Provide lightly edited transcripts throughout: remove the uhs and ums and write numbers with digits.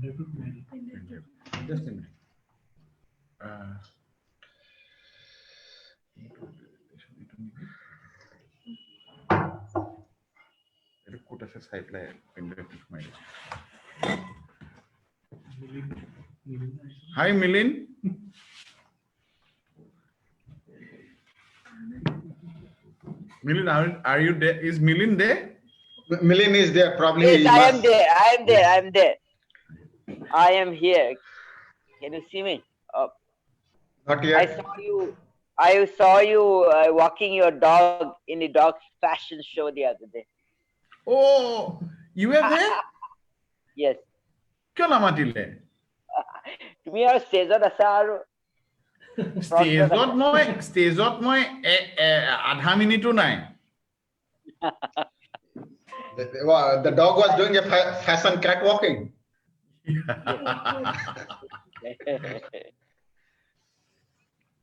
Just a minute. Hi, Milin. Milin, are you there? Is Milin there? Milin is there. Probably. Yes, I am there. I am there. I am there. I am here. Can you see me? Not yet. I saw you walking your dog in a dog fashion show the other day. Oh, you were there? Yes. Kyo namatile? Tumi aru stage-ot asa aru. Stage-ot moi adha minute nai. The dog was doing a fashion catwalking.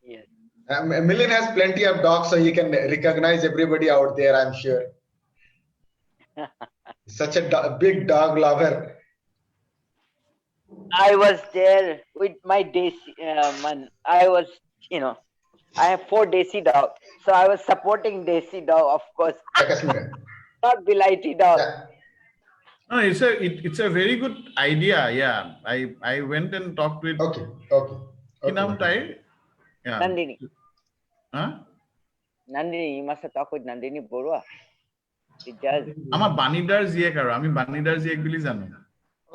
Yes. Milin has plenty of dogs, so he can recognize everybody out there, I'm sure. Such a big dog lover. I was there with my Desi man. I was, I have 4 Desi dogs, so I was supporting Desi dog, of course. Not Bilati dog. Yeah. No, it's a very good idea. Yeah, I went and talked with. Okay. Kinam tai? Yeah. Nandini. Huh? Nandini, you must have talked with Nandini Baruah. It does. Amar Banidar Ziek aro. Ami Banidar Ziek bili jano.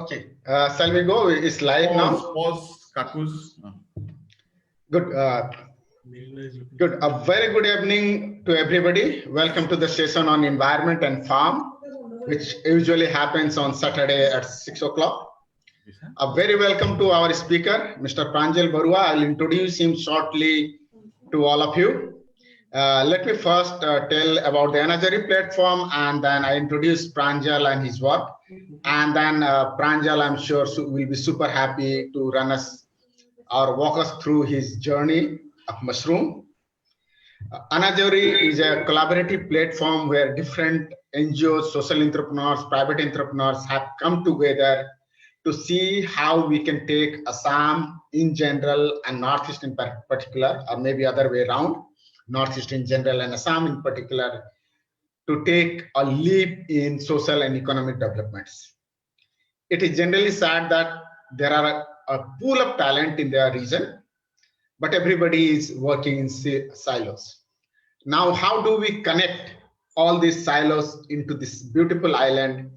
Okay. Shall we go? It's live now. Pause. Kakus. Good. Good. A very good evening to everybody. Welcome to the session on environment and farm, which usually happens on Saturday at 6 o'clock. A very welcome to our speaker, Mr. Pranjal Baruah. I'll introduce him shortly to all of you. Let me first tell about the Anajari platform, and then I introduce Pranjal and his work. And then Pranjal, I'm sure, will be super happy to run us or walk us through his journey of Mashroom. Anajari is a collaborative platform where different NGOs, social entrepreneurs, private entrepreneurs have come together to see how we can take Assam in general and Northeast in particular, or maybe other way around, Northeast in general and Assam in particular, to take a leap in social and economic developments. It is generally said that there are a pool of talent in their region, but everybody is working in silos. Now, how do we connect all these silos into this beautiful island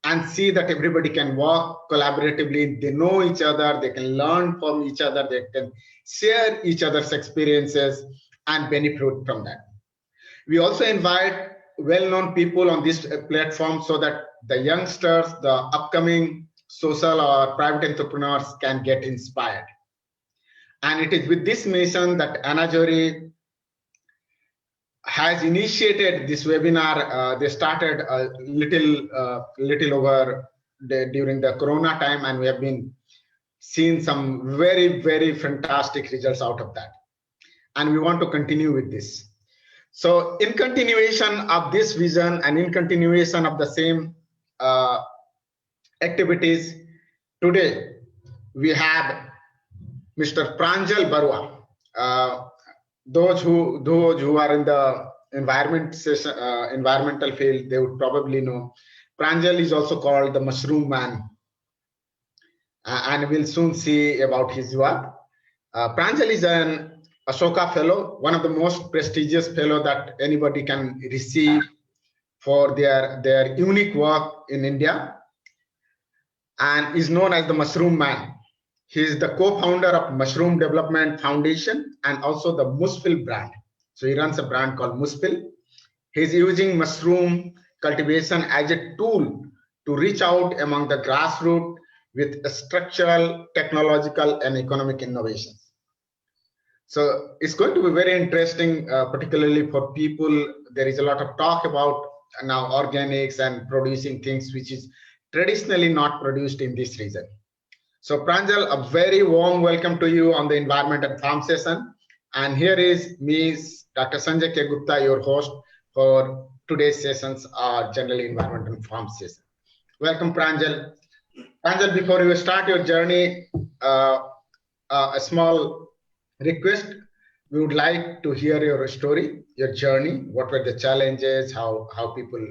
and see that everybody can work collaboratively? They know each other, they can learn from each other, they can share each other's experiences and benefit from that. We also invite well-known people on this platform so that the youngsters, the upcoming social or private entrepreneurs can get inspired. And it is with this mission that Anajari has initiated this webinar. They started a little over during the Corona time, and we have been seeing some very, very fantastic results out of that. And we want to continue with this. So in continuation of this vision and in continuation of the same activities, today we have Mr. Pranjal Baruah. Those who are in the environmental field, they would probably know. Pranjal is also called the Mashroom Man, and we'll soon see about his work. Pranjal is an Ashoka Fellow, one of the most prestigious fellow that anybody can receive for their unique work in India, and is known as the Mashroom Man. He is the co-founder of Mashroom Development Foundation and also the Muspil brand. So he runs a brand called Muspil. He's using mushroom cultivation as a tool to reach out among the grassroots with structural, technological, and economic innovations. So it's going to be very interesting, particularly for people. There is a lot of talk about now organics and producing things which is traditionally not produced in this region. So Pranjal, a very warm welcome to you on the Environment and Farm session. And here is Ms. Dr. Sanjay K. Gupta, your host for today's sessions, generally Environment and Farm session. Welcome, Pranjal. Pranjal, before you start your journey, a small request. We would like to hear your story, your journey. What were the challenges? How people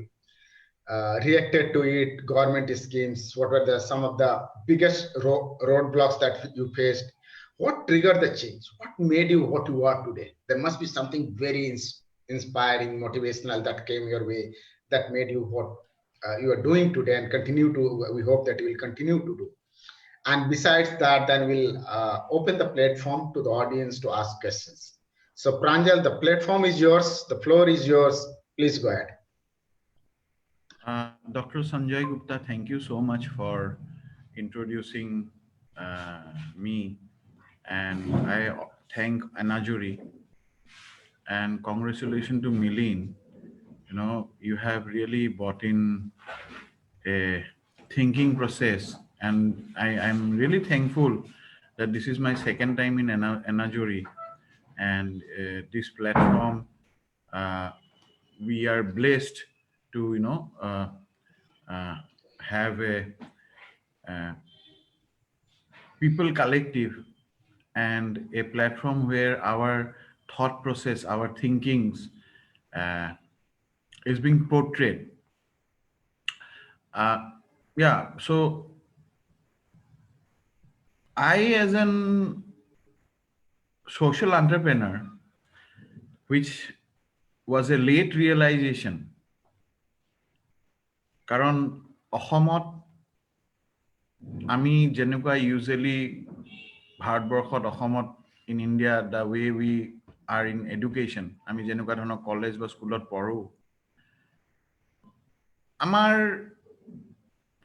reacted to it? Government schemes. What were some of the biggest roadblocks that you faced? What triggered the change? What made you what you are today? There must be something very inspiring, motivational that came your way that made you what you are doing today and continue to. We hope that you will continue to do. And besides that, then we'll open the platform to the audience to ask questions. So Pranjal, the platform is yours. The floor is yours. Please go ahead. Dr. Sanjay Gupta, thank you so much for introducing me. And I thank Anajuri and congratulations to Milin. You know, you have really brought in a thinking process, and I'm really thankful that this is my second time in Anajuri, and this platform, we are blessed to have a people collective and a platform where our thought process, our thinkings is being portrayed. Yeah, so I, as an social entrepreneur, which was a late realization, কাৰণ অসমত আমি যেনেকুৱা usually ভাৰতবৰ্ষত অসমত in India, the way we are in education, আমি যেনেকুৱা ধৰণৰ college বা স্কুলত পঢ়ো, আমাৰ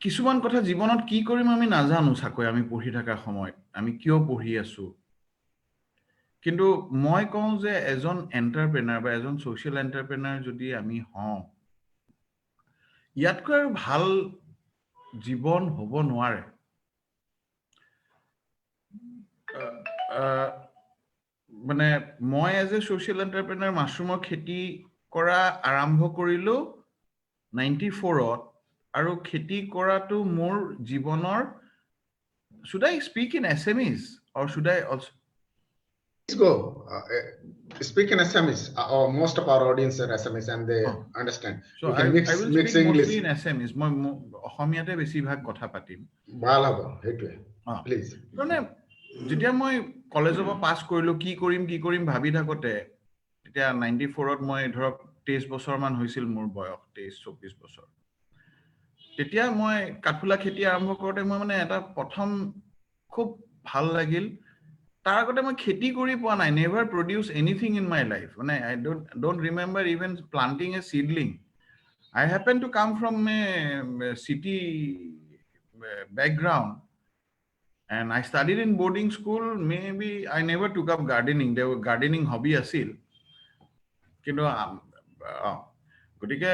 কিছুমান কথা জীৱনত কি কৰিম আমি নাজানো চাকৈ আমি পঢ়ি থকা সময়ত আমি কিয় পঢ়ি আছো কিন্তু মই কওঁ যে এজন এন্টাৰপ্ৰেনাৰ বা এজন সোশ্যাল এন্টাৰপ্ৰেনাৰ যদি আমি হওঁ ইয়াতকৈ আৰু ভাল জীৱন হ'ব নোৱাৰে মানে মই এজ এ সোশ্যাল এন্টাৰপ্ৰেনাৰ মাশৰুমৰ খেতি কৰা আৰম্ভ কৰিলো 94ত আৰু খেতি কৰাটো মোৰ জীৱনৰ should I speak in SMEs or should I also Please go speak in SMEs or most of our audience are SMEs and they understand so you can I will mix speak English mostly in SMEs মই অসমীয়াতে বেছি ভাগ কথা পাতিম ভাল হ'ব হেতুৱে please মানে যেতিয়া মই কলেজৰ পৰা পাস কৰিলো কি কৰিম ভাবি থাকোতে তেতিয়া 94ত মই ধৰক 23 বছৰ মান হৈছিল মোৰ বয়স 23-24 বছৰ তেতিয়া মই কাঠফুলা খেতি আৰম্ভ কৰোতে মই মানে এটা প্ৰথম খুব ভাল লাগিল তাৰ আগতে মই খেতি কৰি পোৱা নাই never produce anything in my life মানে I don't remember even planting a seedling I happen to come from a city background and I studied in boarding school maybe I never took up gardening there were gardening hobby asil কিন্তু গতিকে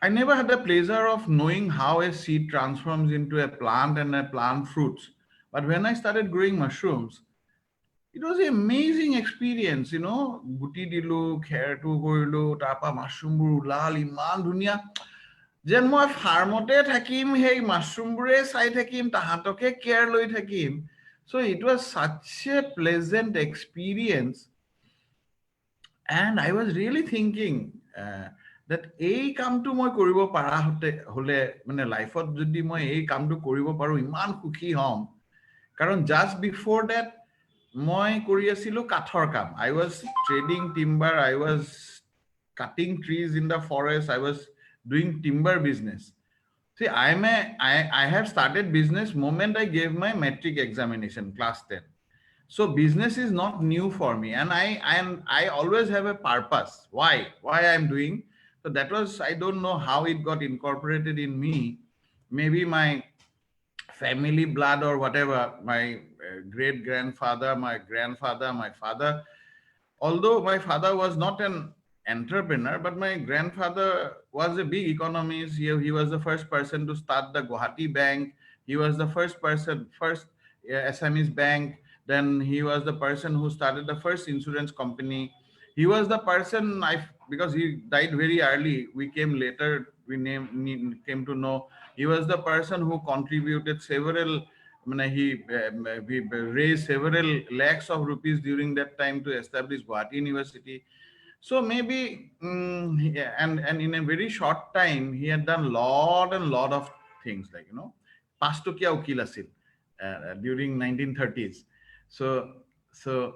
I never had the pleasure of knowing how a seed transforms into a plant and a plant fruits. But when I started growing mushrooms, it was an amazing experience, you know. Guti dilu, khair tu koilu, tapa mushroom buru lal iman dunia. Jen moi farmote thakim hey mushroom bure sai thakim tahatoke care loi thakim. So it was such a pleasant experience. And I was really thinking that এই কামটো মই কৰিব পাৰা হলে মানে লাইফত যদি মই এই কামটো কৰিব পাৰো ইমান সুখী হম কাৰণ just before that মই কৰি আছিলো কাঠৰ কাম I was trading timber I was cutting trees in the forest I was doing timber business see I have started business moment I gave my metric examination class 10 So business is not new for me, and I always have a purpose. Why I'm doing? So that was I don't know how it got incorporated in me. Maybe my family blood or whatever. My great grandfather, my grandfather, my father. Although my father was not an entrepreneur, but my grandfather was a big economist. He was the first person to start the Guwahati Bank. He was the first SMEs bank. Then he was the person who started the first insurance company. He was the person because he died very early. We came later came to know. He was the person who contributed several, he raised several lakhs of rupees during that time to establish Guwahati University. So maybe, and in a very short time, he had done lot of things, like, Pastokia Ukil asil during 1930s. So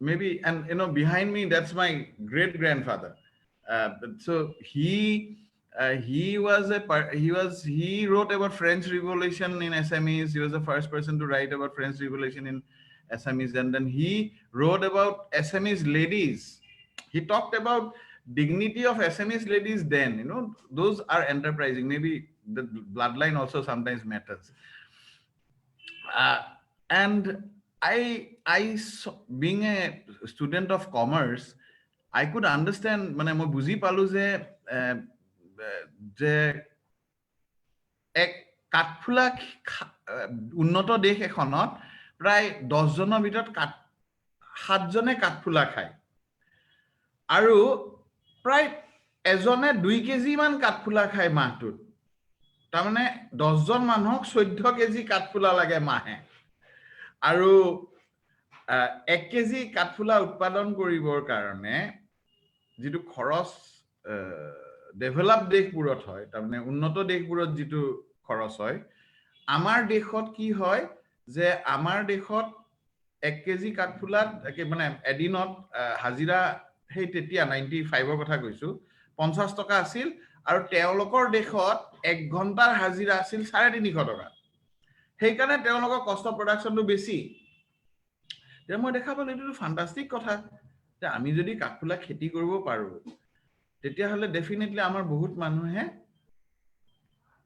maybe, and behind me, that's my great grandfather. So he wrote about French Revolution in SMEs. He was the first person to write about French Revolution in SMEs, and then he wrote about SMEs ladies. He talked about dignity of SMEs ladies then. Those are enterprising. Maybe the bloodline also sometimes matters. And being a student of commerce, I could understand, মই বুজি পালো যে এক কাঠফুলা উন্নত দেশ এখনত প্ৰায় 10 জনৰ ভিতৰত 7 জনে কাঠফুলা খায়, আৰু প্ৰায় এজনে 2 কেজি মান কাঠফুলা খায় মাহটোত। তাৰমানে 10 জন মানুহক 14 কেজি কাঠফুলা লাগে মাহে, আৰু 1 কেজি কাঠফুলা উৎপাদন কৰিবৰ কাৰণে যিটো খৰচ ডেভেলপ দেশবোৰত হয়, তাৰমানে উন্নত দেশবোৰত যিটো খৰচ হয়, আমাৰ দেশত কি হয় যে আমাৰ দেশত 1 কেজি কাঠফুলাত এদিনত হাজিৰা, সেই তেতিয়া 95ৰ কথা কৈছো, 50 টকা আছিল, আৰু তেওঁলোকৰ দেশত 1 ঘণ্টাৰ হাজিৰা আছিল 350 টকা। সেইকাৰণে তেওঁলোকৰ কষ্ট প্ৰডাকশনটো বেছি। মই দেখা পালো এইটো ফান্টাস্টিক কথা, যে আমি যদি কাঠফুলা খেতি কৰিব পাৰো, তেতিয়াহ'লে ডেফিনেটলি আমাৰ বহুত মানুহে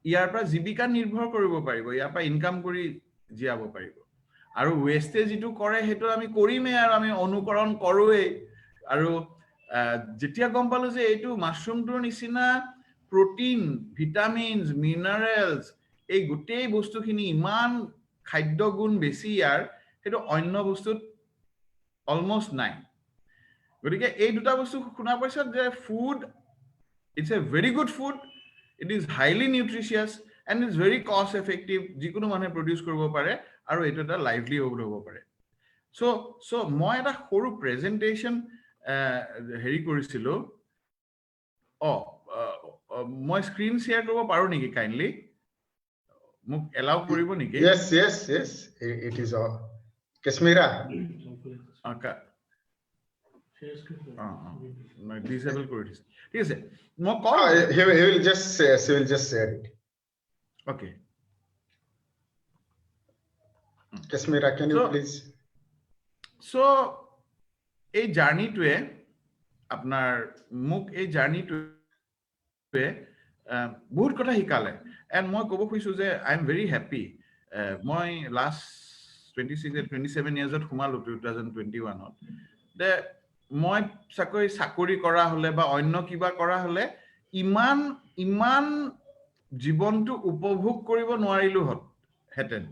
ইয়াৰ পৰা জীৱিকা নিৰ্ভৰ কৰিব পাৰিব, ইয়াৰ পৰা ইনকাম কৰি জীয়াব পাৰিব। আৰু ৱেষ্টে যিটো কৰে সেইটো আমি কৰিমেই, আৰু আমি অনুকৰণ কৰোৱেই। আৰু যেতিয়া গম পালো যে এইটো মাছৰুমটোৰ নিচিনা প্ৰটিন, ভিটামিনছ, মিনাৰেলছ, এই গোটেই বস্তুখিনি ইমান খাদ্য গুণ বেছি ইয়াৰ, সেইটো অন্য বস্তুত অলমোষ্ট নাই। গতিকে এই দুটা বস্তু শুনা পাইছত যে food, it's a very good food, it is highly nutritious and it's very cost effective, যিকোনো মানুহে প্ৰডিউস কৰিব পাৰে, আৰু এইটো এটা লাইভলিহুড হ'ব পাৰে। সো মই এটা সৰু প্ৰেজেন্টেশন হেৰি কৰিছিলো। মই স্ক্ৰীন শেয়াৰ কৰিব পাৰো নেকি কাইন্ডলি? মোক এলাউ কৰিব নেকি? Yes, it is all Kashmira. Okay. Disable করে দিছি, ঠিক আছে। He will just share it. Okay. Kashmira, can you please? So এই জার্নিটোৱে আপোনাৰ মোক এই জার্নিটোৱে বহুত কথা শিকালে, এন্ড মই ক'ব খুজিছো যে আই এম ভেৰি হ্যাপি। মই লাষ্ট 27 ইয়াৰ্ছত সোমালো 2021ত। যে মই চাকৰি কৰা হলে বা অন্য কিবা কৰা হলে ইমান জীৱনটো উপভোগ কৰিব নোৱাৰিলো হেতেন।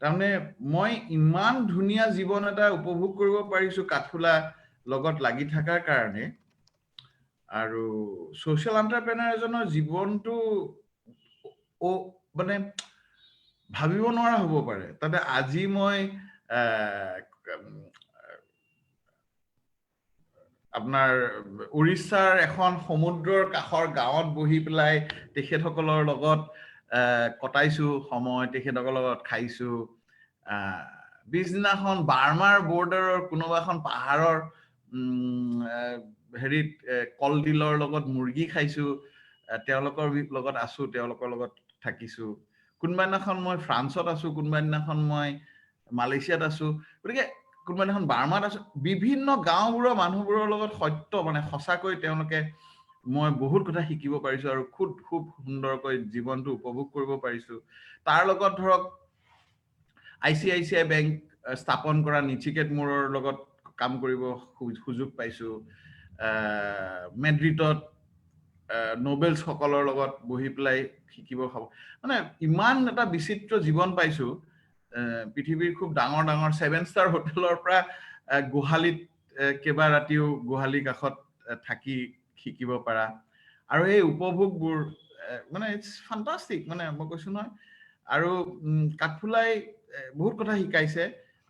তাৰমানে মই ইমান ধুনীয়া জীৱন এটা উপভোগ কৰিব পাৰিছো কাঠফুলা লগত লাগি থকাৰ কাৰণে। আৰু সোশ্যাল এন্টাৰপ্ৰেনাৰ এজনৰ জীৱনটো ভাবিব নোৱাৰা হ'ব পাৰে। তাতে আজি মই আপোনাৰ উৰিষ্যাৰ এখন সমুদ্ৰৰ কাষৰ গাঁৱত বহি পেলাই তেখেতসকলৰ লগত কটাইছো সময়, তেখেতসকলৰ লগত খাইছো। বিজনাখন বাৰ্মাৰ বৰ্ডাৰৰ কোনোবা এখন পাহাৰৰ হেৰিত কলডিলৰ লগত মুৰ্গী খাইছো, তেওঁলোকৰ লগত আছো, তেওঁলোকৰ লগত থাকিছো। কোনোবা দিনাখন মই ফ্ৰান্সত আছো, কোনোবা দিনাখন মই মালয়েছিয়াত আছো, গতিকে কোনোবা দিনাখন বাৰ্মাত আছো। বিভিন্ন গাঁওবোৰৰ মানুহবোৰৰ লগত সঁচাকৈ তেওঁলোকে মই বহুত কথা শিকিব পাৰিছো, আৰু খুব সুন্দৰকৈ জীৱনটো উপভোগ কৰিব পাৰিছো। তাৰ লগত ধৰক ICICI বেংক স্থাপন কৰা নিচিকেত মোৰৰ লগত কাম কৰিব সুযোগ পাইছো। মেড্ৰিডত নোবেলছ সকলৰ লগত বহি পেলাই শিকিব খাব, ইমান এটা বিচিত্ৰ জীৱন পাইছো। পৃথিৱীৰ খুব ডাঙৰ 7 ষ্টাৰ হোটেলৰ পৰা গোহালিত কেইবা ৰাতিও গোহালি কাষত থাকি শিকিব পাৰা। আৰু এই উপভোগবোৰ মানে ইটস ফ্যান্টাস্টিক মানে মই কৈছো নহয় আৰু কাঠফুলাই বহুত কথা শিকাইছে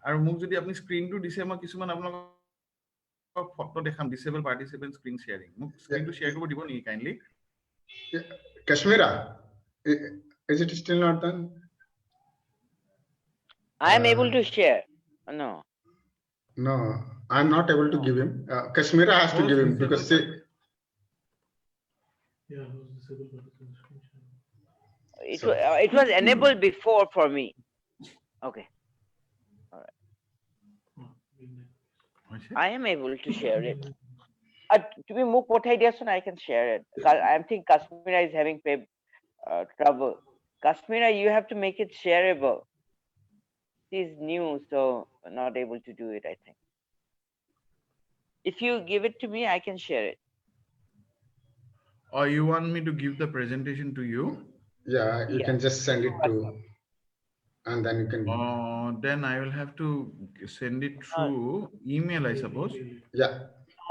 আৰু মোক যদি আপুনি স্ক্ৰিনটো দিছে মই কিছুমান আপোনালোকক ফটো দেখাম ডিসেবল পাৰ্টিসিপেন্ট স্ক্ৰিন শেয়াৰিং মোক স্ক্ৰিনটো শেয়াৰ কৰিব দিব নেকি kindly Kashmira, is it still not done? I am able to share. No. No, I'm not able to give him. Kashmira has to give him because it was enabled before for me. Okay. All right. I am able to share it. To be more quotation, I can share it. I think Kashmira is having trouble. Kashmira, you have to make it shareable. She's new, so not able to do it, I think. If you give it to me, I can share it. Or you want me to give the presentation to you? Yeah, you can just send it to, and then you can. Then I will have to send it through email, I suppose. Yeah.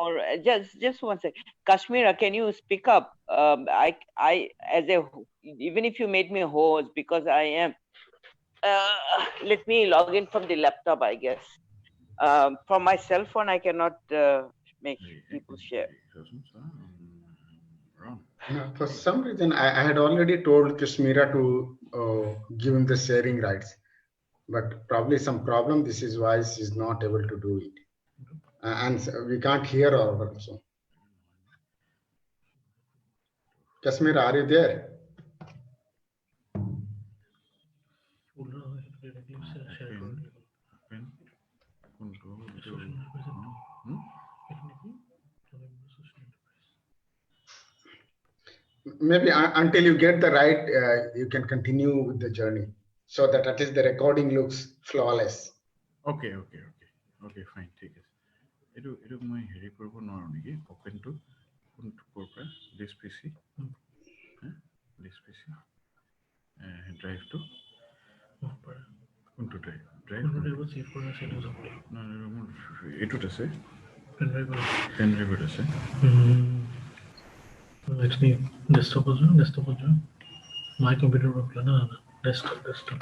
Or just one second. Kashmira, can you speak up? I as a even if you made me a host because I am. Let me log in from the laptop, I guess. From my cell phone, I cannot make people share. For some reason, I had already told Kashmira to give him the sharing rights, but probably some problem. This is why she's not able to do it, and we can't hear her also. Kashmira, are you there? Maybe until you get the right, you can continue with the journey so that at least the recording looks flawless. Okay, fine. Take it. It my heri korbo noaru niki open to this PC. This PC. Drive to কোনটো drive এইটোত আছে pen ড্ৰাইভত আছে actually desktop my computer problem na desktop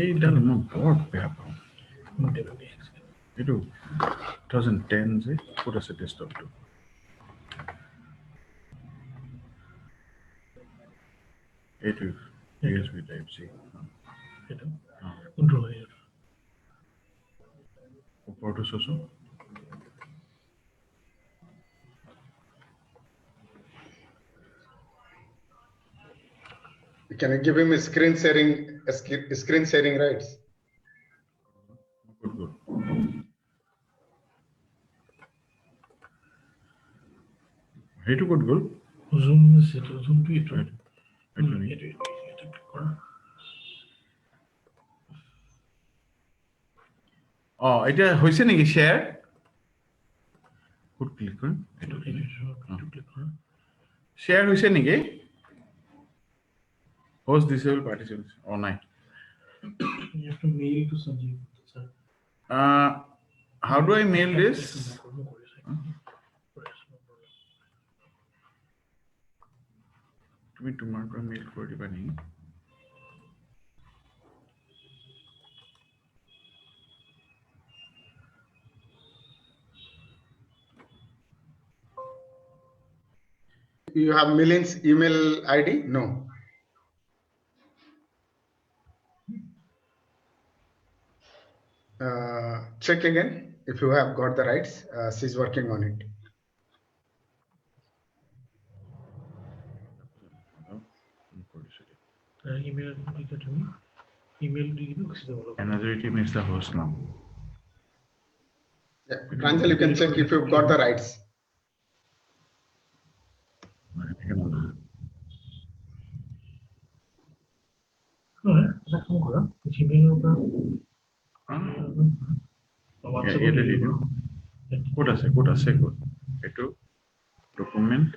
এইডাল মই বৰ বেয়া পাওঁ এইটো 2010 যে ক'ত আছে ডেস্কটপটো এইটো USB type C এটা কোনটো হয় ওপৰটো চোচোন Can you give him a screen sharing rights? Good. সেইটো ক'ত গ'ল zoom to it right এটা হৈছে নেকি শেয়াৰ ক'ত ক্লিক কৰিম শেয়াৰ হৈছে নেকি host disable participants নাই you have to mail to Sanjeev sir how do I mail this তুমি তোমাৰ পৰা মেইল কৰি দিবা নেকি You have Milin's email ID? No. Check again if you have got the rights. She's working on it. email to me email another team is the host now Yeah, Pranjal, you can check if you've got the rights. ক'ত আছে এইটো document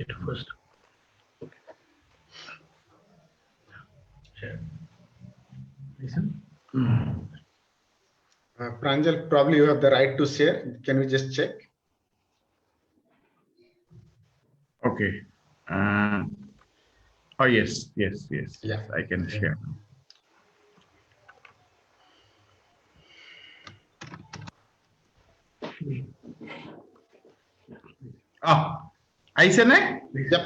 It first. Okay. Listen. Pranjal, probably you have the right to share. Can we just check? Okay. Oh, yes, yes, yes. Yeah. I can share. Oh, আহিছে নে? Yep.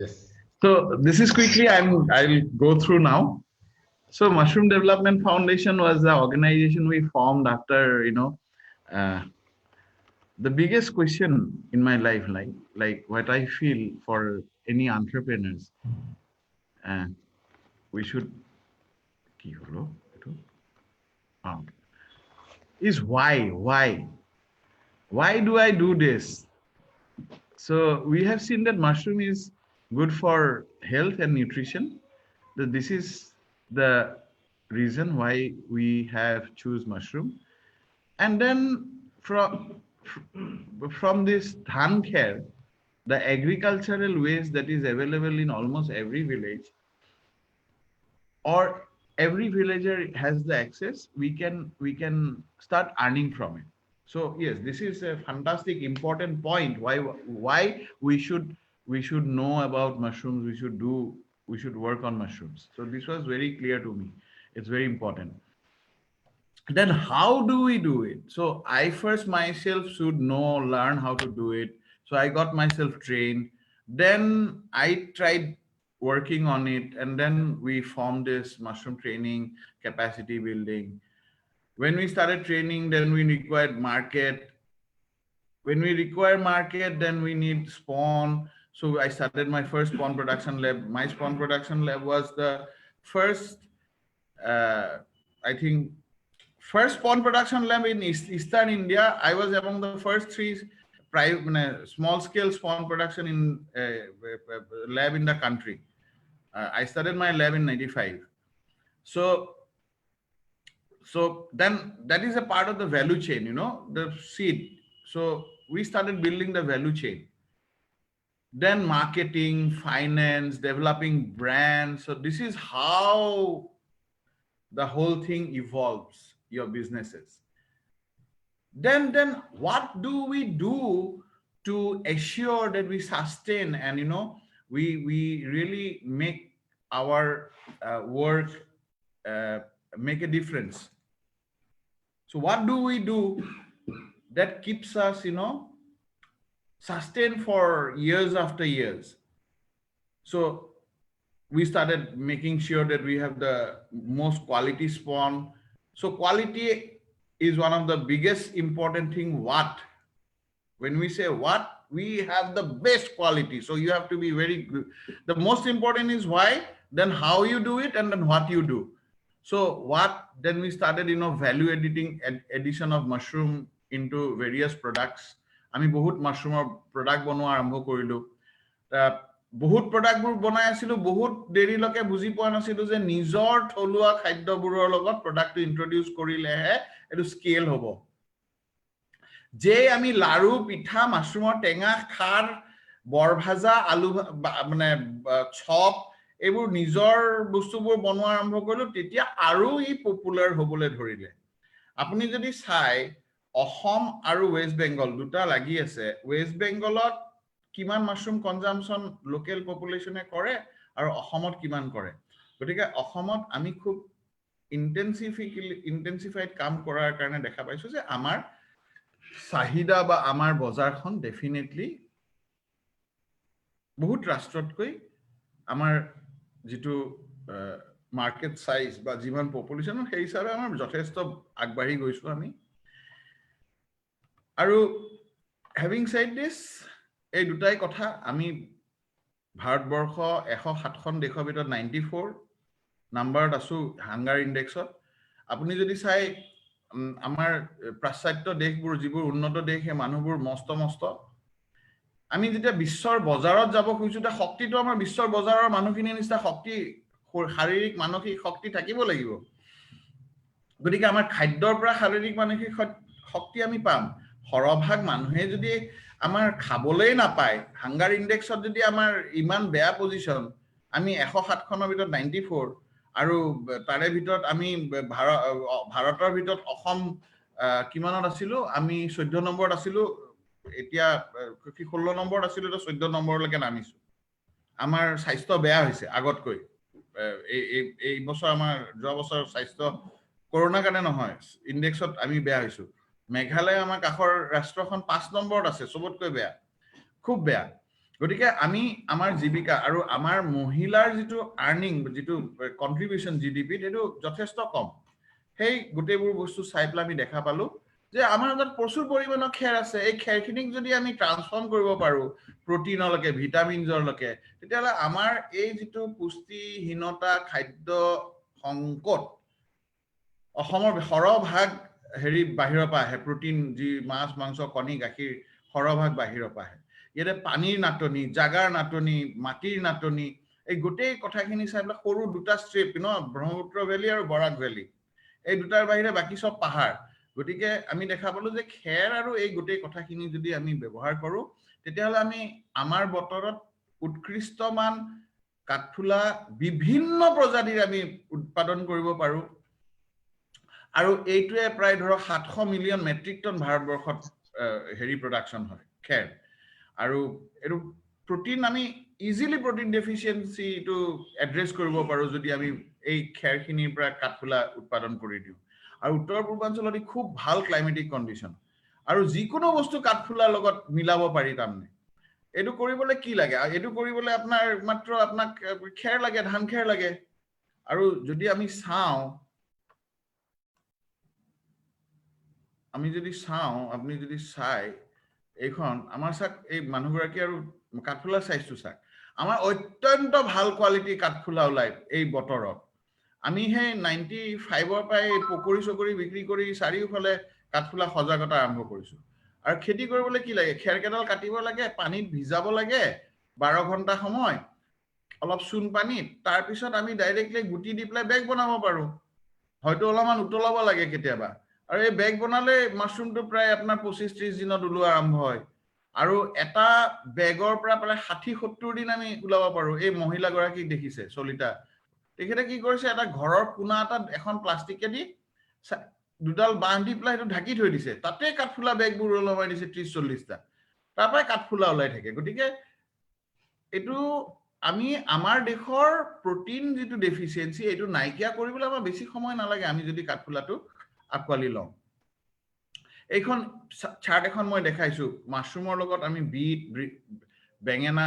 Yes. So this is quickly I'll go through now. So Mushroom Development Foundation was the organization we formed after, the biggest question in my life, like what I feel for any entrepreneurs, we should is why do I do this? So we have seen that mushroom is good for health and nutrition. This is the reason why we have choose mushroom. And then from this dhan kher, the agricultural waste that is available in almost every village, or every villager has the access, we can start earning from it. So yes, this is a fantastic important point why we should know about mushrooms, we should work on mushrooms. So this was very clear to me. It's very important. Then how do we do it? So I first myself should learn how to do it. So I got myself trained. Then I tried working on it, and then we formed this mushroom training capacity building. When we started training, then we required market. When we require market, then we need spawn. So I started my first spawn production lab. My spawn production lab was the first, I think, first spawn production lab in Eastern India. I was among the first three private, small scale spawn production in lab in the country. I started my lab in '95. So then that is a part of the value chain, the seed. So we started building the value chain. Then marketing, finance, developing brands. So this is how the whole thing evolves your businesses. Then what do we do to assure that we sustain and we really make our work make a difference? So what do we do that keeps us sustain for years after years? So we started making sure that we have the most quality spawn. So quality is one of the biggest important thing. When we say we have the best quality. So you have to be very good. The most important is why, then how you do it, and then what you do. So then we started, value addition of mushroom into various products. আমি বহুত মাশৰুমৰ product বনোৱা আৰম্ভ কৰিলো। বহুত প্ৰডাক্টবোৰ বনাই আছিলো, বহুত দেৰিলৈকে বুজি পোৱা নাছিলো যে নিজৰ থলুৱা খাদ্যবোৰৰ লগত প্ৰডাক্টটো ইন্ট্ৰোডিউস কৰিলেহে এটো স্কেল হ'ব। যে আমি লাৰু, পিঠা, মাশৰুমৰ টেঙা, খাৰ, বৰভাজা, আলু মানে চপ এইবোৰ নিজৰ বস্তুবোৰ বনোৱা আৰম্ভ কৰিলো, তেতিয়া আৰু ই পপুলাৰ হ'বলৈ ধৰিলে। আপুনি যদি চাই অসম আৰু ৱেষ্ট বেংগল দুটা লাগি আছে, ৱেষ্ট বেংগলত কিমান মাশৰুম কনজাম্পশন লোকেল পপুলেশনে কৰে আৰু অসমত কিমান কৰে। গতিকে অসমত আমি খুব ইন্টেনসিফাইড কাম কৰাৰ কাৰণে দেখা পাইছো যে আমাৰ চাহিদা বা আমাৰ বজাৰখন ডেফিনেটলি বহুত ৰাষ্ট্ৰতকৈ আমাৰ যেটো মার্কেট সাইজ বা যিমান পপুলেশন সেই হিচাপে আমাৰ যথেষ্ট আগবাঢ়ি গৈছো আমি। আৰু having said this, এই দুটাই কথা, আমি ভাৰতবৰ্ষ 107খন দেশৰ ভিতৰত 94 নাম্বাৰত আছো হাংগাৰ ইনডেক্সত। আপুনি যদি চাই আমাৰ পাশ্চাত্য দেশবোৰ যিবোৰ উন্নত দেশ, সেই মানুহবোৰ মস্ত আমি যেতিয়া বিশ্বৰ বজাৰত যাব খুজিছো, তা শক্তিটো আমাৰ বিশ্বৰ বজাৰৰ মানুহখিনিৰ নিচিনা শক্তি, শাৰীৰিক মানসিক শক্তি থাকিব লাগিব। গতিকে আমাৰ খাদ্যৰ পৰা শাৰীৰিক মানসিক শক্তি আমি পাম। সৰভাগ মানুহে যদি আমাৰ খাবলেই নাপায়, হাংগাৰ ইণ্ডেক্সত যদি আমাৰ ইমান বেয়া পজিশন, আমি 107খনৰ ভিতৰত 94, আৰু তাৰে ভিতৰত আমি ভাৰতৰ ভিতৰত অসম কিমানত আছিলো, আমি 14 নম্বৰত আছিলো, এতিয়া 16 নম্বৰত আছিলো, 14 নম্বৰলৈকে নামিছো। আমাৰ স্বাস্থ্য বেয়া হৈছে আগতকৈ। এই বছৰ আমাৰ যোৱা বছৰ স্বাস্থ্য কৰোণাৰ কাৰণে নহয়, ইণ্ডেক্সত আমি বেয়া হৈছো। মেঘালয় আমাৰ কাষৰ ৰাষ্ট্ৰখন 5 নম্বৰত আছে, চবতকৈ বেয়া, খুব বেয়া। গতিকে আমি আমাৰ জীৱিকা আৰু আমাৰ মহিলাৰ যিটো আৰ্নিং, যিটো কন্ট্ৰিবিউশন জিডিপিত, সেইটো যথেষ্ট কম। সেই গোটেইবোৰ বস্তু চাই পেলাই আমি দেখা পালো যে আমাৰ তাত প্ৰচুৰ পৰিমাণৰ খেৰ আছে। এই খেৰখিনিক যদি আমি ট্ৰান্সফৰ্ম কৰিব পাৰো প্ৰটিনলৈকে, ভিটামিনছৰলৈকে, তেতিয়াহ'লে আমাৰ এই যিটো পুষ্টিহীনতা, খাদ্য সংকট, অসমৰ সৰহভাগ বাহিৰৰ পৰা আহে, প্ৰটিন, যি মাছ, মাংস, কণী, গাখীৰ, সৰহভাগ বাহিৰৰ পৰা আহে। ইয়াতে পানীৰ নাটনি, জাগাৰ নাটনি, মাটিৰ নাটনি, এই গোটেই কথাখিনি চাই পেলাই সৰু দুটা ষ্ট্ৰিপ ব্ৰহ্মপুত্ৰ ভেলী আৰু বৰাক ভেলী, এই দুটাৰ বাহিৰে বাকী চব পাহাৰ। গতিকে আমি দেখা পালো যে খেৰ আৰু এই গোটেই কথাখিনি যদি আমি ব্যৱহাৰ কৰো, তেতিয়াহ'লে আমি আমাৰ বতৰত উৎকৃষ্টমান কাঠফুলা বিভিন্ন প্ৰজাতিৰ আমি উৎপাদন কৰিব পাৰো। আৰু এইটোৱে প্ৰায় ধৰক 700 মিলিয়ন মেট্ৰিক টন ভাৰতবৰ্ষত প্ৰডাকশ্যন হয় খেৰ। আৰু এইটো প্ৰটিন, আমি ইজিলি প্ৰটিন ডেফিচিয়েঞ্চিটো এড্ৰেছ কৰিব পাৰো যদি আমি এই খেৰখিনিৰ পৰা কাঠফুলা উৎপাদন কৰি দিওঁ। আৰু উত্তৰ পূৰ্বাঞ্চলত খুব ভাল ক্লাইমেটিক কণ্ডিশ্যন, আৰু যিকোনো বস্তু কাঠফুলাৰ লগত মিলাব পাৰি। তাৰমানে এইটো কৰিবলৈ কি লাগে? এইটো কৰিবলৈ আপোনাক খেৰ লাগে, ধান খেৰ লাগে। আৰু যদি আমি চাওঁ, আপুনি যদি চাই এইখন আমাৰ চাক, এই মানুহগৰাকী আৰু কাঠফুলাৰ চাইজটো চাক, আমাৰ অত্যন্ত ভাল কোৱালিটিৰ কাঠফুলা ওলাই এই বতৰত। আমি সেই 95ৰ পৰাই পকৰি চকৰি বিক্ৰী কৰি চাৰিওফালে কাঠফুলা সজাগতা আৰম্ভ কৰিছো। আৰু খেতি কৰিবলৈ কি লাগে? খেৰকেইডাল কাটিব লাগে, পানীত ভিজাব লাগে 12 ঘণ্টা সময়, অলপ চূণ পানীত, তাৰপিছত আমি ডাইৰেক্টলি গুটি দি পেলাই বেগ বনাব পাৰো। হয়তো অলপমান উতলাব লাগে কেতিয়াবা। আৰু এই বেগ বনালে মাছৰুমটো প্ৰায় আপোনাৰ 25-30 দিনত ওলোৱা আৰম্ভ হয়। আৰু এটা বেগৰ পৰা প্ৰায় 60-70 দিন আমি ওলাব পাৰো। এই মহিলাগৰাকীক দেখিছে, চলিতা, তেখেতে কি কৰিছে, এটা ঘৰৰ কোণা এটাত এখন প্লাষ্টিকেদি দুডাল বাঁহ দি পেলাই সেইটো ঢাকি থৈ দিছে, তাতে কাঠফুলা বেগবোৰ ওলমাই দিছে 30-40টা, তাৰ পৰাই কাঠফুলা ওলাই থাকে। গতিকে এইটো আমি আমাৰ দেশৰ প্ৰটিন যিটো ডেফিচিয়েঞ্চি, এইটো নাইকিয়া কৰিবলৈ আমাৰ বেছি সময় নালাগে, আমি যদি কাঠফুলাটো আকোৱালি লওঁ। এইখন চাৰ্ট এখন মই দেখাইছো, মাছৰুমৰ লগত আমি বিট, বেঙেনা,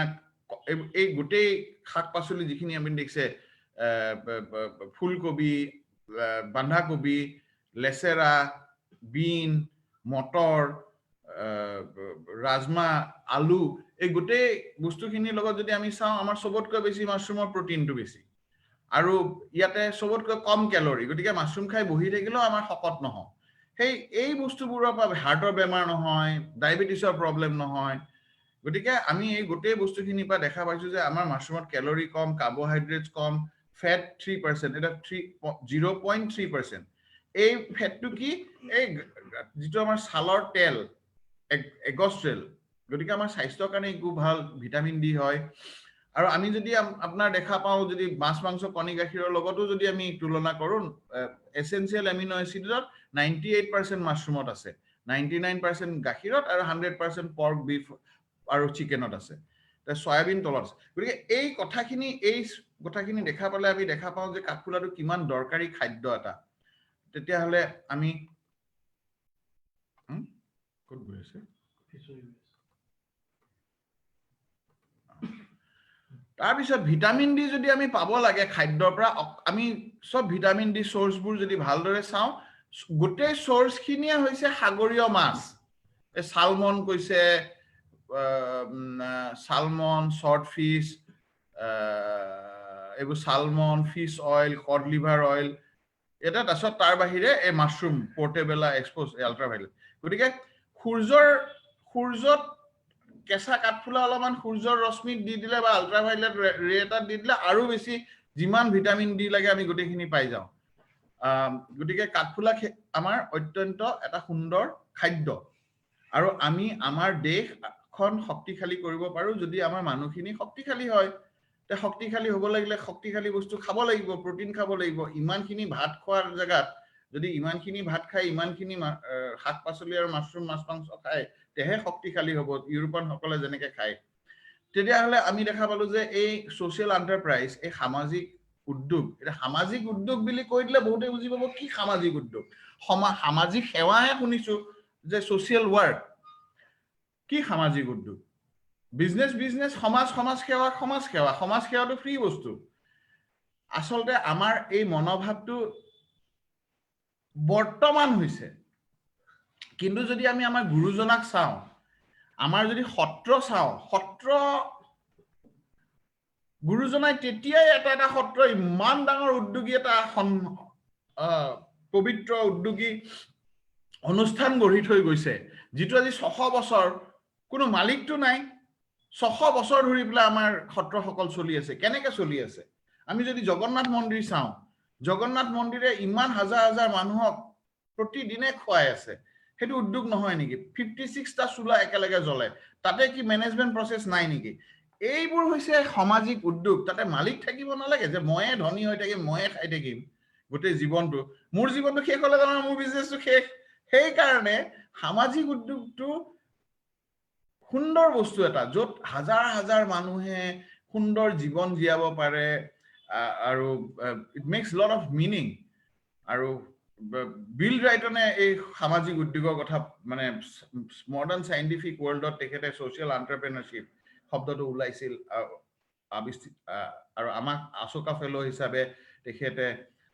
এই গোটেই শাক পাচলি যিখিনি আপুনি দেখিছে, ফুলকবি, বন্ধাকবি, লেচেৰা, বিন, মটৰ, ৰাজমা, আলু, এই গোটেই বস্তুখিনিৰ লগত যদি আমি চাওঁ, আমাৰ চবতকৈ বেছি মাছৰুমৰ প্ৰটিনটো বেছি, আৰু ইয়াতে চবতকৈ কম কেলৰি। গতিকে মাছৰুম খাই বহি থাকিলেও আমাৰ শকত নহয়। এই বস্তুবোৰৰ পৰা হাৰ্টৰ বেমাৰ নহয়, ডায়েবেটিছৰ প্ৰব্লেম নহয়। গতিকে আমি এই গোটেই বস্তুখিনিৰ পৰা দেখা পাইছো যে আমাৰ মাছৰুমত কেলৰি কম, কাৰ্বহাইড্ৰেটছ কম, ফেট 3%, এটা 0.3%। এই ফেটটো কি? এই যিটো আমাৰ ছালৰ তেল, এগষ্ট্ৰেল। গতিকে আমাৰ স্বাস্থ্যৰ কাৰণে খুব ভাল, ভিটামিন ডি হয়। আৰু আমি যদি আপোনাৰ দেখা পাওঁ, যদি মাছ, মাংস, কণী, গাখীৰৰ লগতো যদি আমি তুলনা কৰোঁ, এচেঞ্চিয়েল এমিনো এচিডত 98% মাছৰুমত আছে, 99% গাখীৰত, আৰু 100% পৰ্ক, বিফ আৰু চিকেনত আছে, চয়াবিন তলত আছে। গতিকে এই কথাখিনি দেখা পালে আমি দেখা পাওঁ যে কাঠফুলাটো কিমান দৰকাৰী খাদ্য এটা। তেতিয়াহ'লে আমি ক'ত গৈ আছে? তাৰপিছত ভিটামিন ডি যদি আমি পাব লাগে খাদ্যৰ পৰা, আমি চব ভিটামিন ডি চ'ৰ্চবোৰ যদি ভালদৰে চাওঁ, গোটেই চ'ৰ্চখিনিয়ে হৈছে সাগৰীয় মাছ। এই চালমন কৈছে, চালমন, শ্বৰ্ট ফিছ, এইবোৰ salmon, fish oil, cod liver oil, এটা। তাৰপিছত তাৰ বাহিৰে এই মাছৰুম, পৰ্টেবেলা, এক্সপ'জ, আল্ট্ৰাভাইলেট। গতিকে সূৰ্যত কেঁচা কাঠফুলা অলপমান সূৰ্যৰ ৰশ্মিত দি দিলে বা আল্ট্ৰাভাইলেট ৰে এটাত দি দিলে আৰু বেছি যিমান ভিটামিন ডি লাগে আমি গোটেইখিনি পাই যাওঁ। গতিকে কাঠফুলা আমাৰ অত্যন্ত এটা সুন্দৰ খাদ্য। আৰু আমি আমাৰ দেশখন শক্তিশালী কৰিব পাৰো যদি আমাৰ মানুহখিনি শক্তিশালী হয় তে শক্তিশালী হ'ব লাগিলে শক্তিশালী বস্তু খাব লাগিব প্ৰটিন খাব লাগিব ইমানখিনি ভাত খোৱাৰ জায়গাত যদি ইমানখিনি ভাত খাই ইমানখিনি শাক পাচলি আৰু মাছৰুম মাছ মাংস খায় তেহে শক্তিশালী হ'ব ইউৰোপিয়ান সকলে যেনেকৈ খায় তেতিয়াহ'লে আমি দেখা পালো যে এই সোশ্যাল এন্টাৰপ্ৰাইজ এই সামাজিক উদ্যোগ এটা সামাজিক উদ্যোগ বুলি কৈ দিলে বহুতে বুজি পাব কি সামাজিক উদ্যোগ সামাজিক সেৱাহে শুনিছো যে সোশ্যাল ওয়ার্ক কি সামাজিক উদ্যোগ বিজনেস সমাজ সেৱাটো ফ্ৰী বস্তু আসলতে আমাৰ এই মনোভাৱটো বৰ্তমান হৈছে কিন্তু যদি আমি আমাৰ গুৰুজনাক চাওঁ আমাৰ যদি সত্ৰ চাওঁ সত্ৰ গুৰুজনাই তেতিয়াই এটা সত্ৰ ইমান ডাঙৰ উদ্যোগী এটা পবিত্ৰ উদ্যোগী অনুষ্ঠান গঢ়ি থৈ গৈছে যিটো আজি 600 বছৰ কোনো মালিকটো নাই 600 বছৰ ধৰি পেলাই আমাৰ সত্ৰসকল চলি আছে কেনেকৈ চলি আছে আমি যদি জগন্নাথ মন্দিৰ চাওঁ জগন্নাথ মন্দিৰে ইমান হাজাৰ হাজাৰ মানুহক প্ৰতিদিনে খুৱাই আছে সেইটো উদ্যোগ নহয় নেকি 56টা চুলা একেলগে জ্বলে তাতে কি মেনেজমেন্ট প্ৰসেস নাই নেকি এইবোৰ হৈছে সামাজিক উদ্যোগ তাতে মালিক থাকিব নালাগে যে ময়ে ধনী হৈ থাকিম ময়ে খাই থাকিম গোটেই জীৱনটো মোৰ জীৱনটো শেষ হ'লে জানো মোৰ বিজনেছটো শেষ সেই কাৰণে সামাজিক উদ্যোগটো সুন্দৰ বস্তু এটা য'ত হাজাৰ হাজাৰ মানুহে সুন্দৰ জীৱন জীয়াব পাৰে আৰু it makes lot of meaning আৰু বিল ৰাইটনে এই সামাজিক উদ্যোগৰ কথা মানে মডাৰ্ণ সাইন্টিফিক ৱৰ্ল্ডত তেখেতে সোশ্যাল এন্টাৰপ্ৰেনাৰশিপ শব্দটো ওলাইছিল আৰু আমাক আশোকা ফেলো হিচাপে তেখেতে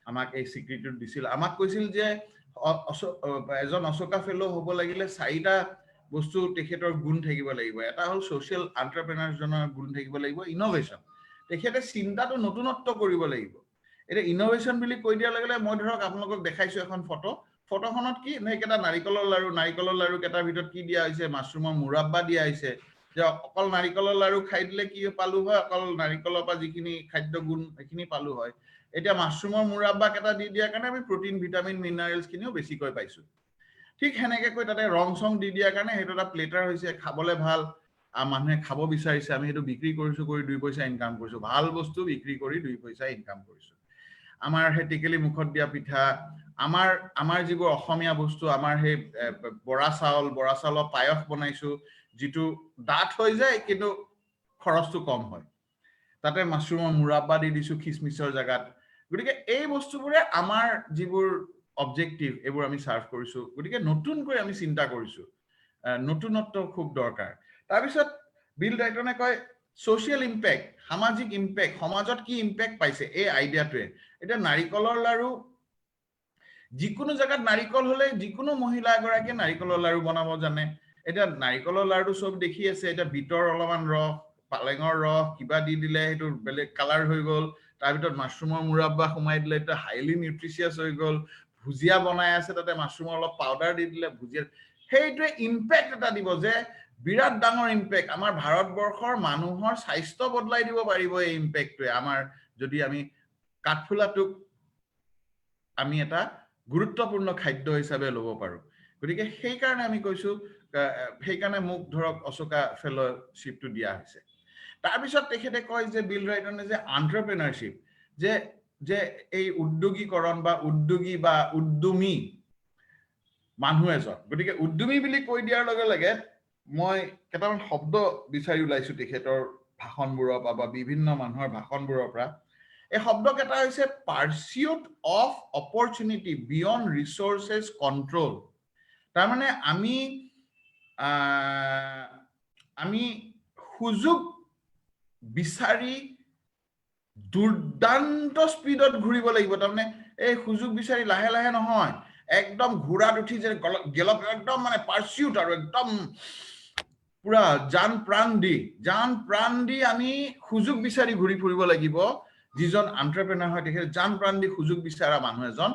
আমাক এই স্বীকৃতি দিছিল আমাক কৈছিল যে এজন অশোকা ফেলো হ'ব লাগিলে 4টা বস্তু তেখেতৰ গুণ থাকিব লাগিব এটা হ'ল সোশ্যাল এন্টাৰপ্ৰেনাৰজনৰ গুণ থাকিব লাগিব ইনোভেশন তেখেতে চিন্তাটো নতুনত্ব কৰিব লাগিব এটা ইনোভেশন বুলি কৈ দিয়াৰ লগে লগে মই ধৰক আপোনালোকক দেখাইছো এখন ফটোখনত কি নেকেটা নাৰিকলৰ লাৰু কেটাৰ ভিতৰত কি দিয়া হৈছে মাছৰুমৰ মুৰাব্বা দিয়া হৈছে যে অকল নাৰিকলৰ লাৰু খাই দিলে কি পালো হয় অকল নাৰিকলৰ পৰা যিখিনি খাদ্য গুণ এখিনি পালো হয় এটা মাছৰুমৰ মুৰাব্বা কেটা দি দিয়াৰ কাৰণে আমি প্ৰটিন ভিটামিন মিনাৰেলছ কিনিও বেছিকৈ পাইছো ঠিক হেনেকে কৈ তাতে ৰং সং দি দিয়াৰ কাৰণে হেটো এটা প্লেটাৰ হৈছে খাবলে ভাল মানুহে খাব বিচাৰিছে আমি হেটো বিক্ৰী কৰিছো কৰি 2 পইচা ইনকাম কৰিছো ভাল বস্তু বিক্ৰী কৰি 2 পইচা ইনকাম কৰিছো আমাৰ হে টিকেলি মুখত দিয়া পিঠা আমাৰ যিবোৰ অসমীয়া বস্তু আমাৰ হে বৰা চাউলৰ পায়স বনাইছো যিটো ডাঠ হৈ যায় কিন্তু খৰচটো কম হয় তাতে মাছৰুমৰ মুৰাব্বা দি দিছো খিচমিচৰ জাগাত গতিকে এই বস্তুবোৰে আমাৰ যিবোৰ অবজেক্টিভ এইবোৰ আমি সাৰ্ভ কৰিছো গতিকে নতুনকৈ আমি চিন্তা কৰিছো নতুনত্ব খুব দৰকাৰ তাৰ পিছত বিল ৰাইটনে কয় সোশ্যাল ইম্প্যাক্ট সামাজিক ইম্প্যাক্ট সমাজত কি ইম্প্যাক্ট পাইছে এই আইডিয়াটোৱে এটা নাৰিকলৰ লাৰু যিকোনো জায়গাত নাৰিকল হলে যিকোনো মহিলা এগৰাকীয়ে নাৰিকলৰ লাৰু বনাব জানে এটা নাৰিকলৰ লাৰুটো সব দেখি আছে এটা বিটৰ অলপমান ৰস পালেঙৰ ৰস কিবা দি দিলে হেটো বেলেগ কালাৰ হৈ গল তাৰ ভিতৰত মাছৰুমৰ মুৰাব্বা সোমাই দিলে এটা হাইলি নিউট্ৰিচিয়াছ হৈ গল ভুজিয়া বনাই আছে তাতে মাছৰুমৰ অলপ পাউডাৰ দি দিলে ভুজিয়া সেইটোৱে ইম্প্যাক্ট এটা দিব যে বিৰাট ডাঙৰ ইম্প্যাক্ট আমাৰ ভাৰতবৰ্ষৰ মানুহৰ স্বাস্থ্য বদলাই দিব পাৰিব এই ইম্প্যাক্টটোৱে আমাৰ যদি আমি কাঠফুলাটোক আমি এটা গুৰুত্বপূৰ্ণ খাদ্য হিচাপে ল'ব পাৰো গতিকে সেই কাৰণে আমি কৈছো সেই কাৰণে মোক ধৰক অশোকা ফেলোশ্বিপটো দিয়া হৈছে তাৰ পিছত তেখেতে কয় যে বিল ৰাইটনে যে এন্টাৰপ্ৰেনাৰশিপ যে এই উদ্যোগীকৰণ বা উদ্যোগী বা উদ্যমী মানুহ এজন গতিকে উদ্যমী বুলি কৈ দিয়াৰ লগে লগে মই কেইটামান শব্দ বিচাৰি ওলাইছো তেখেতৰ ভাষণবোৰৰ পৰা বা বিভিন্ন মানুহৰ ভাষণবোৰৰ পৰা এই শব্দ কেইটা হৈছে পাৰ্সিউট অফ অপৰচুনিটি বিয়ন্ড ৰিসোৰ্সেস কন্ট্ৰোল তাৰ মানে আমি সুযোগ বিচাৰি দুৰ্দান্ত স্পিডত ঘূৰিব লাগিব তাৰমানে এই সুযোগ বিচাৰি লাহে লাহে নহয় একদম ঘোঁৰাত উঠি যে গেলপ একদম মানে পাৰ্সিউট আৰু একদম পুৰা জান প্ৰাণ দি আমি সুযোগ বিচাৰি ঘূৰি ফুৰিব লাগিব যিজন এন্টাৰপ্ৰেনাৰ হয় তেখেতে জান প্ৰাণ দি সুযোগ বিচাৰা মানুহ এজন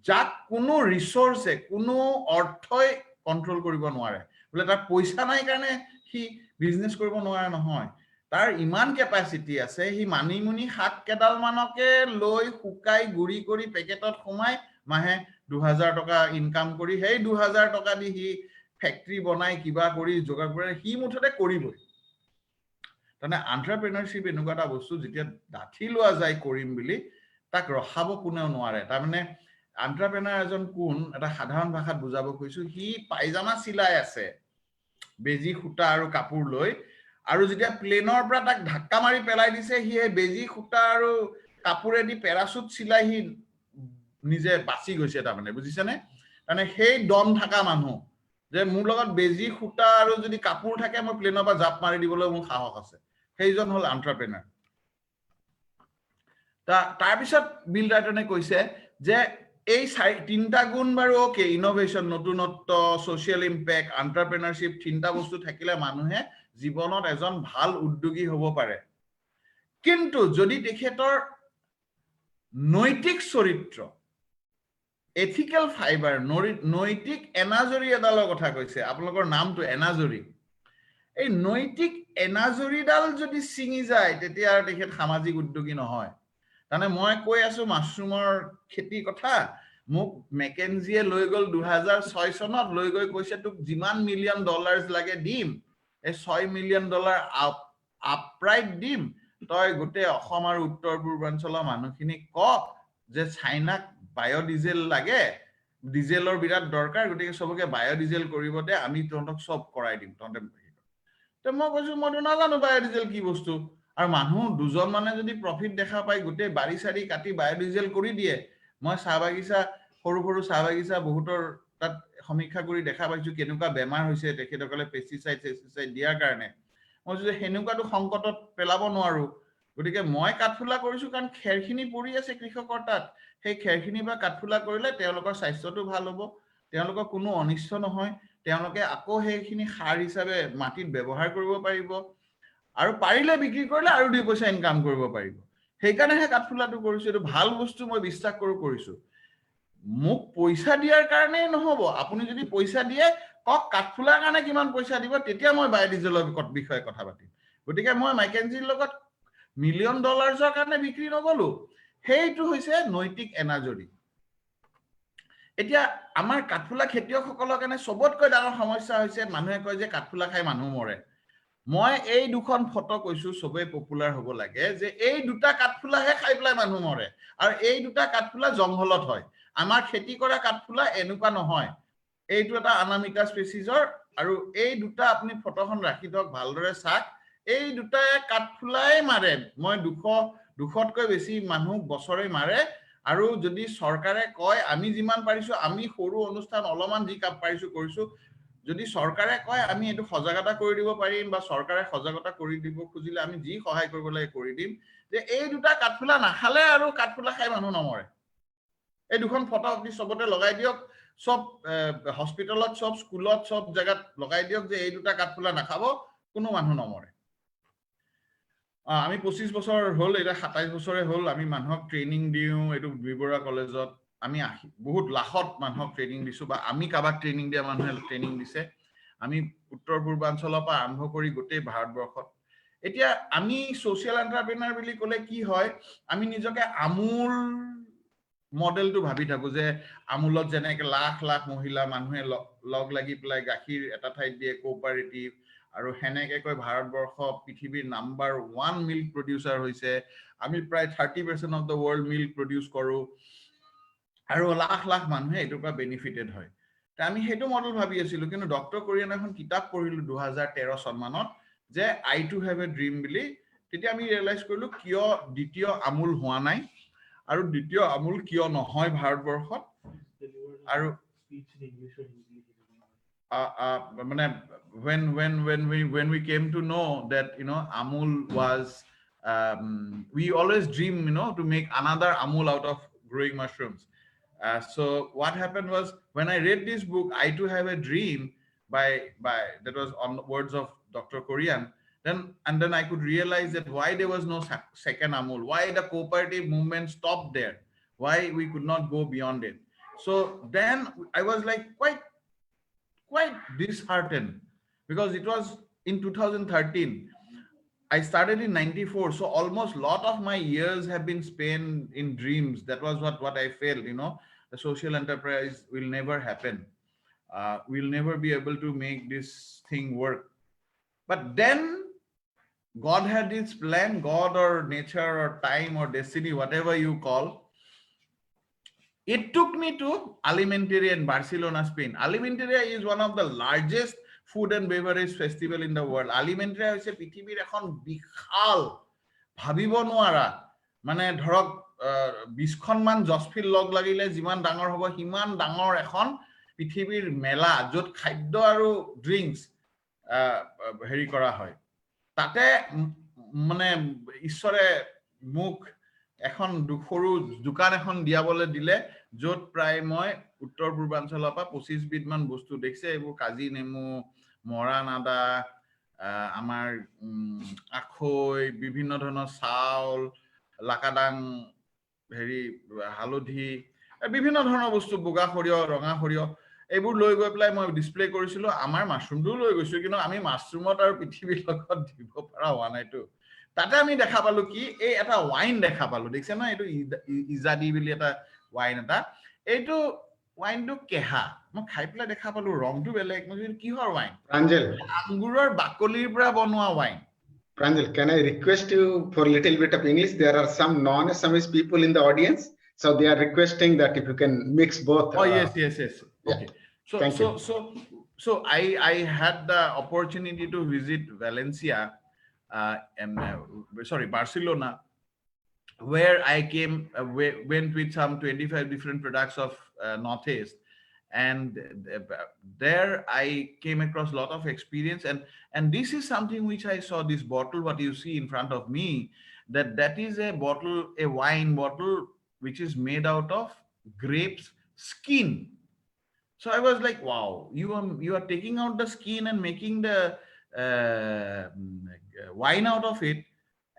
যাক কোনো ৰিসোৰ্সে কোনো অৰ্থই কন্ট্ৰোল কৰিব নোৱাৰে বোলে তাৰ পইচা নাই কাৰণে সি বিজনেস কৰিব নোৱাৰে নহয় তাৰ ইমান কেপাসিটি আছে হি মানিমুনি শাক কেডাল মানকে লৈ শুকাই গুৰি কৰি পেকেটত সোমাই মাহে 2000 টকা ইনকাম কৰি সেই 2000 টকা দি হি ফেক্টৰী বনাই কিবা কৰি যোগাৰ কৰে সি মুঠতে কৰিবই তাৰমানে এণ্টাৰপ্ৰেনাৰশ্বিপ এনেকুৱা এটা বস্তু যেতিয়া ডাঠি লোৱা যায় কৰিম বুলি তাক ৰখাব কোনেও নোৱাৰে তাৰমানে এণ্টাৰপ্ৰেনাৰ এজন কোন এটা সাধাৰণ ভাষাত বুজাব খুজিছো সি পাইজামা চিলাই আছে বেজি সূতা আৰু কাপোৰ লৈ আৰু যেতিয়া প্লেনৰ পৰা তাক ধাক্কা মাৰি পেলাই দিছে সি বেজি সূতা আৰু কাপোৰেদি পেৰাচুট চিলাই সি নিজে বাচি গৈছে তাৰমানে বুজিছেনে মানে সেই দম থকা মানুহ যে মোৰ লগত বেজি সূতা আৰু যদি কাপোৰ থাকে মই প্লেনৰ পৰা জাপ মাৰি দিবলৈ মোৰ সাহস আছে সেইজন হল এণ্টাৰপ্ৰেনাৰ তাৰ পিছত বিল ৰাইটনে কৈছে যে এই তিনটা গুণ বাৰু ওকে ইনোভেশন নতুনত্ব সোশ্যাল ইম্প্যাক্ট এণ্টাৰপ্ৰেনাৰশ্বিপ তিনটা বস্তু থাকিলে মানুহে জীৱনত এজন ভাল উদ্যোগী হ'ব পাৰে কিন্তু যদি তেখেতৰ নৈতিক চৰিত্ৰ এথিক্যাল ফাইবাৰ নৈতিক এনাজৰী এডালৰ কথা কৈছে আপোনালোকৰ নামটো এনাজৰী এই নৈতিক এনাজৰীডাল যদি ছিঙি যায় তেতিয়া আৰু তেখেত সামাজিক উদ্যোগী নহয় তাৰমানে মই কৈ আছো মাছৰুমৰ খেতিৰ কথা মোক মেকেনজিয়ে লৈ গ'ল 2006 চনত লৈ গৈ কৈছে তোক যিমান মিলিয়ন ডলাৰ্ছ লাগে দিম এই $6 মিলিয়ন আপৰাইট দিম তই গোটেই অসম আৰু উত্তৰ পূৰ্বাঞ্চলৰ মানুহখিনিক ক যে চাইনাক বায়'ডিজেল লাগে ডিজেলৰ বিৰাট দৰকাৰ গতিকে সবকে বায়'ডিজেল কৰিব দে আমি তহঁতক সব কৰাই দিম তহঁতে তো মই কৈছো মইতো নাজানো বায়'ডিজেল কি বস্তু আৰু মানুহ দুজন মানে যদি প্ৰফিট দেখা পাই গোটেই বাৰী চাৰি কাটি বায়'ডিজেল কৰি দিয়ে মই চাহ বাগিচা সৰু সৰু চাহ বাগিচা বহুতৰ তাত সমীক্ষা কৰি দেখা পাইছো কেনেকুৱা বেমাৰ হৈছে তেখেতসকলে পেষ্টিচাইড দিয়াৰ কাৰণে মই যে হেনুকাটো সংকটত পেলাব নোৱাৰো গতিকে মই কাঠফুলা কৰিছো কাৰণ খেৰখিনি পৰি আছে কৃষকৰ তাত সেই খেৰখিনি বা কাঠফুলা কৰিলে তেওঁলোকৰ স্বাস্থ্যটো ভাল হ'ব তেওঁলোকৰ কোনো অনিষ্ট নহয় তেওঁলোকে আকৌ সেইখিনি সাৰ হিচাপে মাটিত ব্যৱহাৰ কৰিব পাৰিব আৰু পাৰিলে বিক্ৰী কৰিলে আৰু 2 পইচা ইনকাম কৰিব পাৰিব সেইকাৰণেহে কাঠফুলাটো কৰিছো এইটো ভাল বস্তু মই বিশ্বাস কৰিছো মোক পইচা দিয়াৰ কাৰণে নহব আপুনি যদি পইচা দিয়ে কক কাঠফুলাৰ কাৰণে কিমান পইচা দিব তেতিয়া মই বায়'ডিজেলৰ বিষয়ে কথা পাতিম গতিকে মই মেকেনজিৰ লগত মিলিয়ন ডলাৰ্ছৰ কাৰণে বিক্ৰী নগলো সেইটো হৈছে নৈতিক এনাজৰী এতিয়া আমাৰ কাঠফুলা খেতিয়কসকলৰ কাৰণে সবতকৈ ডাঙৰ সমস্যা হৈছে মানুহে কয় যে কাঠফুলা খাই মানুহ মৰে মই এই দুখন ফটো কৈছো সবে পপুলাৰ হ'ব লাগে যে এই দুটা কাঠফুলাহে খাই পেলাই মানুহ মৰে আৰু এই দুটা কাঠফুলা জংঘলত হয় আমাৰ খেতি কৰা কাঠফুলা এনেকুৱা নহয় এইটো এটা আনামিকা স্পেচিছৰ আৰু এই দুটা আপুনি ফটোখন ৰাখি থওক ভালদৰে চাক এই দুটা কাঠফুলাই মাৰে মই 200তকৈ বেছি মানুহ বছৰে মাৰে আৰু যদি চৰকাৰে কয় আমি যিমান পাৰিছো আমি সৰু অনুষ্ঠান অলপমান যি কাম পাৰিছো কৰিছো যদি চৰকাৰে কয় আমি এটো সজাগতা কৰি দিব পাৰিম বা চৰকাৰে সজাগতা কৰি দিব খুজিলে আমি যি সহায় কৰিব লাগে কৰি দিম যে এই দুটা কাঠফুলা নাখালে আৰু কাঠফুলা খাই মানুহ নমৰে এই দুখন ফটো আপুনি সবতে লগাই দিয়ক সব হস্পিটেলত সব স্কুলত সব জায়গাত লগাই দিয়ক যে এই দুটা কাঠফুলা নাখাব কোনো মানুহ নমৰে আমি 25 বছৰ হল এটা 27 বছৰে হল আমি মানুহক ট্ৰেইনিং দিও এটো বিবৰুৱা কলেজত আমি বহুত লাখত মানুহক ট্ৰেইনিং দিছো বা আমি কাবাক ট্ৰেইনিং দিয়া মানুহে ট্ৰেইনিং দিছে আমি উত্তৰ পূৰ্বাঞ্চলৰ পৰা আৰম্ভ কৰি গোটেই ভাৰতবৰ্ষত এতিয়া আমি সোশ্যাল এন্টাৰপ্ৰেনাৰ বুলি ক'লে কি হয় আমি নিজকে আমূল মডেলটো ভাবি থাকো যে আমূলত যেনেকে লাখ লাখ মহিলা মানুহে লগ লাগি পেলাই গাখীৰ এটা ঠাইত দিয়ে কোঅপাৰেটিভ আৰু হেনেকে কৈ ভাৰতবৰ্ষ পৃথিৱীৰ নাম্বাৰ 1 মিল্ক প্ৰডিউচাৰ হৈছে আমি প্ৰায় 30% of the world milk produce কৰো আৰু লাখ লাখ মানুহে এটোৰ পৰা বেনিফিটেড হয় আমি হেতু মডেল ভাবি আছিলো কিন্তু ডক্টৰ কোৰিয়ান এখন কিতাপ পঢ়িলো 2013 চনমানত যে I too have a dream বুলি তেতিয়া আমি ৰিয়েলাইজ কৰিলো কিয় দ্বিতীয় আমূল হোৱা নাই আৰু দ্বিতীয় আমূল কিয় নহয় ভাৰতবৰ্ষত আৰু মানে when we came to know that Amul was we always dream to make another Amul out of growing mushrooms so what happened was when I read this book I Too Have a Dream by that was on words of Dr. Korean then I could realize that why there was no second Amul why the cooperative movement stopped there why we could not go beyond it so then I was like quite disheartened because it was in 2013 I started in 94 so almost lot of my years have been spent in dreams that was what I felt the social enterprise will never happen we'll never be able to make this thing work. But then God had his plan, God or nature or time or destiny, whatever you call. It took me to Alimenteria in Barcelona, Spain. Alimenteria is one of the largest food and beverage festival in the world. Alimenteria is a পৃথিৱীৰ এখন বিশাল ভাবিব নোৱাৰা মানে ধৰক 20খন মান জছফিল log লাগিলে যিমান ডাঙৰ হ'ব সিমান ডাঙৰ এখন পৃথিৱীৰ মেলা য'ত খাদ্য আৰু ড্ৰিংকস হেৰি কৰা হয় তাতে মানে ঈশ্বৰে মুখ এখন সৰু দোকান এখন দিয়াবলৈ দিলে য'ত প্ৰায় মই উত্তৰ পূৰ্বাঞ্চলৰ পৰা 25 বিধ মান বস্তু দেখিছে এইবোৰ কাজি নেমু মৰাণ আদা আমাৰ আখৈ বিভিন্ন ধৰণৰ চাউল লাকাডাং হেৰি হালধি বিভিন্ন ধৰণৰ বস্তু বগা সৰিয়হ ৰঙা সৰিয়হ এইবোৰ লৈ গৈ পেলাই মই ডিসপ্লে কৰিছিলো আমাৰ মাশৰুমটো লৈ গৈছো কিন্তু আমি মাশৰুমত আৰু পৃথিৱীৰ লগত দিব পৰা হোৱা নাইতো তাতে আমি দেখা পালো কি এই এটা ওয়াইন দেখা পালো দেখছে না এইটো ইজাদি বুলি এটা ওয়াইন এটা এইটো ওয়াইনটো কেহা মই খাই পেলাই দেখা পালো ৰংটো বেলেগ মই কিহৰ ওয়াইন Pranjal, আঙ্গুৰৰ বাকলিৰ পৰা বনোৱা wine Pranjal, can I request you for a little bit of English? There are some non-Assamese people in the audience, so they are requesting that if you can mix both. Oh yes. Okay. Yeah. So I had the opportunity to visit Valencia and Barcelona, where I went with some 25 different products of Northeast, and there I came across a lot of experience, and this is something which I saw. This bottle, what you see in front of me, that is a bottle, a wine bottle, which is made out of grapes skin. So I was like, wow, you are taking out the skin and making the wine out of it.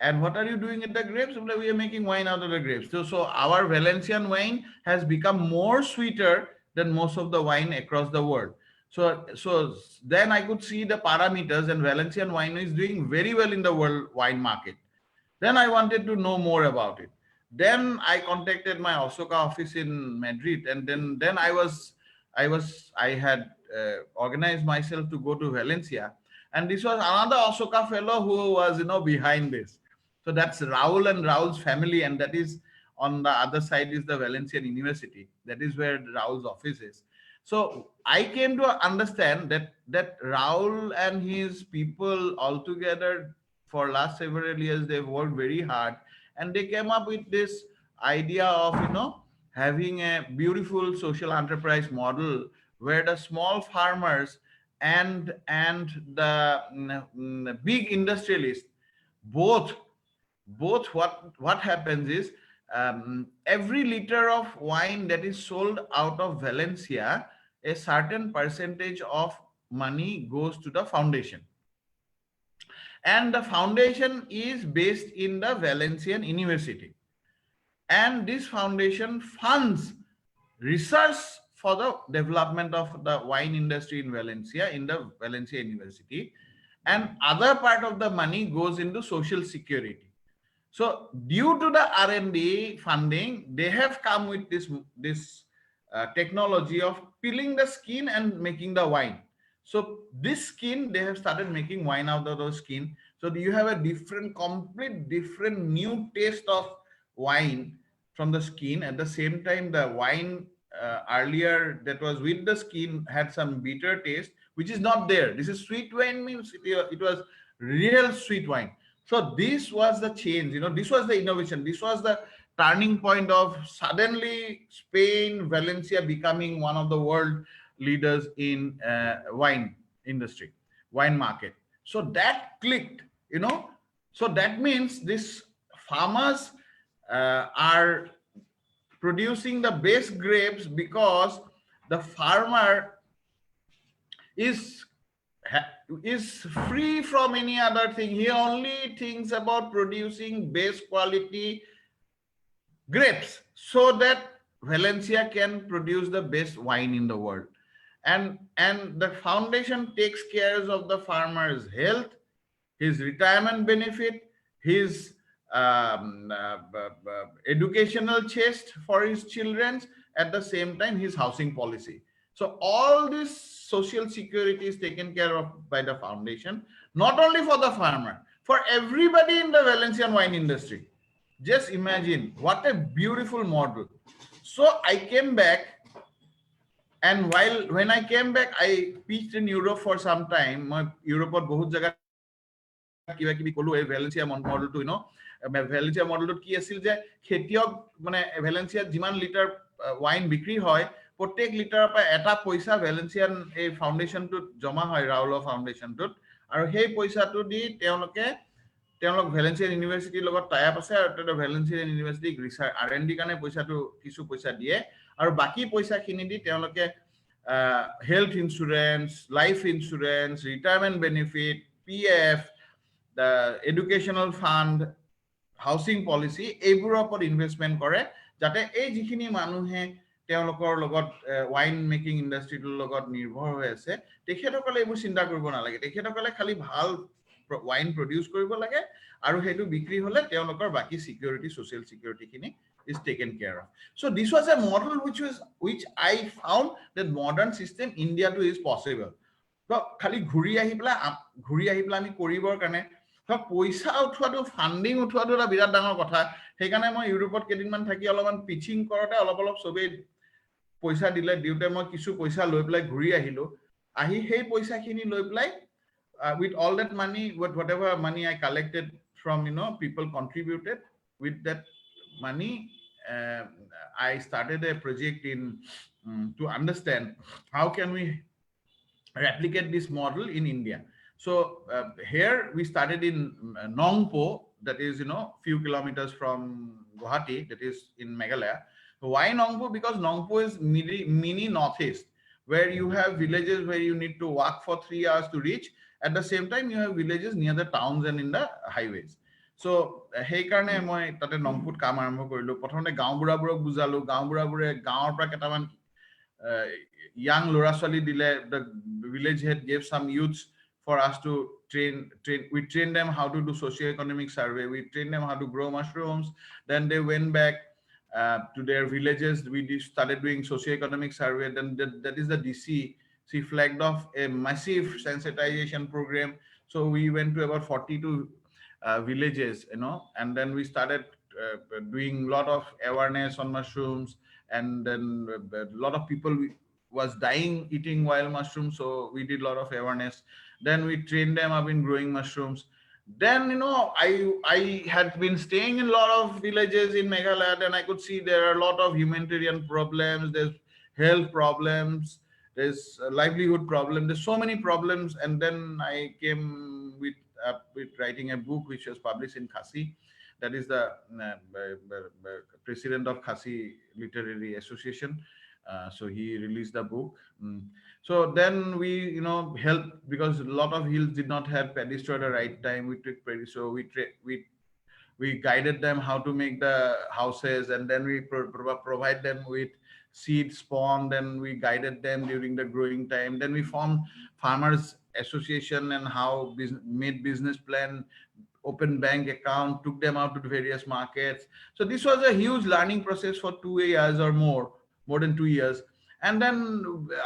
And what are you doing with the grapes? We are making wine out of the grapes. So our Valencian wine has become more sweeter than most of the wine across the world. So then I could see the parameters, and Valencian wine is doing very well in the world wine market. Then I wanted to know more about it. Then I contacted my Osoka office in Madrid, and then I had organized myself to go to Valencia, and this was another Osoka fellow who was behind this. So that's Raul and Raul's family, and that is on the other side is the Valencian University. That is where Raul's office is. So I came to understand that Raul and his people all together for last several years they've worked very hard, and they came up with this idea of having a beautiful social enterprise model where the small farmers and the big industrialists both what happens is every liter of wine that is sold out of Valencia, a certain percentage of money goes to the foundation, and the foundation is based in the Valencian University, and this foundation funds research for the development of the wine industry in Valencia, in the Valencia University, and other part of the money goes into social security. So due to the R&D funding, they have come with this technology of peeling the skin and making the wine. So this skin, they have started making wine out of the skin. So you have a complete different new taste of wine from the skin. At the same time, the wine earlier that was with the skin had some bitter taste, which is not there. This is sweet wine, means it was real sweet wine. So this was the change, this was the innovation. This was the turning point of suddenly Spain, Valencia becoming one of the world leaders in wine industry, wine market. So that clicked, So that means these farmers are producing the best grapes because the farmer is free from any other thing. He only thinks about producing best quality grapes so that Valencia can produce the best wine in the world. And the foundation takes care of the farmer's health, his retirement benefit, his educational chest for his children, at the same time his housing policy. So all this social security is taken care of by the foundation, not only for the farmer, for everybody in the Valencian wine industry. Just imagine what a beautiful model. So I came back, and when I came back, I pitched in Europe for some time. Europe bahut jagat kiba kibi kolu ei Valencia model to, Valencia model to ki asil je khetiok mane Valencia jiman liter wine bikri hoy প্রত্যেক লিটাৰৰ পৰা এটা পইচা ভেলেন্সিয়ান এই ফাউণ্ডেশ্যনটোত জমা হয়, ৰাউলৰ ফাউণ্ডেশ্যনটোত, আৰু সেই পইচাটো দি তেওঁলোক ভেলেন্সিয়ান ইউনিভাৰ্চিটিৰ লগত টাই আপ আছে, আৰু ভেলেন্সিয়ান ইউনিভাৰ্চিটিক ৰিচাৰ্চ R&D কাৰণে পইচাটো কিছু পইচা দিয়ে, আৰু বাকী পইচাখিনি দি তেওঁলোকে health insurance, life insurance, retirement benefit, PF, the educational fund, housing policy, এইবোৰৰ ওপৰত ইনভেষ্টমেণ্ট কৰে, যাতে এই যিখিনি মানুহে তেওঁলোকৰ লগত ৱাইন মেকিং ইণ্ডাষ্ট্ৰিটোৰ লগত নিৰ্ভৰ হৈ আছে, তেখেতসকলে এইবোৰ চিন্তা কৰিব নালাগে। তেখেতসকলে খালি ভাল ৱাইন প্ৰডিউচ কৰিব লাগে, আৰু সেইটো বিক্ৰী হ'লে তেওঁলোকৰ বাকী চিকিউৰিটি, ছ'চিয়েল চিকিউৰিটিখিনি is taken care of. So this was a model which I found that modern system India too is possible. So খালি ঘূৰি আহি পেলাই আমি কৰিবৰ কাৰণে পইচা উঠোৱাটো, ফাণ্ডিং উঠোৱাটো এটা বিৰাট ডাঙৰ কথা। সেইকাৰণে মই ইউৰোপত কেইদিনমান থাকি অলপমান পিচিং কৰোঁতে অলপ চবেই পইচা দিওঁতে মই কিছু পইচা লৈ পেলাই ঘূৰি আহিলো। আহি সেই পইচাখিনি লৈ পেলাই with all that money, whatever money I collected from, people contributed, with that money I started a project to understand how can we replicate this model in India. So here we started in Nongpo, that is few kilometers from Guwahati, that is in Meghalaya. Why Nongpo? Because Nongpo is mini northeast, where you have villages where you need to walk for 3 hours to reach. At the same time, you have villages near the towns and in the highways. So সেইকাৰণে মই তাতে নংপুত কাম আৰম্ভ কৰিলো। প্ৰথমতে গাঁওবুঢ়াবোৰক বুজালো, গাঁওবুঢ়াবোৰে গাঁৱৰ পৰা কেইটামান young ল'ৰা ছোৱালী দিলে। The village head gave some youths for us to train. We trained them how to do socio-economic survey. We trained them how to grow mushrooms. Then they went back to their villages. We started doing socio-economic survey. Then that is the DC. She flagged off a massive sensitization program. So we went to about 42 villages, and then we started doing a lot of awareness on mushrooms. And then a lot of people was dying eating wild mushrooms, so we did a lot of awareness. Then we trained them up in growing mushrooms. Then I had been staying in a lot of villages in Meghalaya, and I could see there are a lot of humanitarian problems, there's health problems, there's livelihood problem, there's so many problems. And then I came with writing a book which was published in Khasi. That is the president of Khasi Literary Association. So he released the book. So then we helped, because a lot of hills did not have paddy straw at the right time. We took paddy, so we guided them how to make the houses, and then we provide them with seed spawn. Then we guided them during the growing time. Then we formed farmers association and how made business plan, open bank account, took them out to the various markets. So this was a huge learning process for 2 years or more than 2 years. And then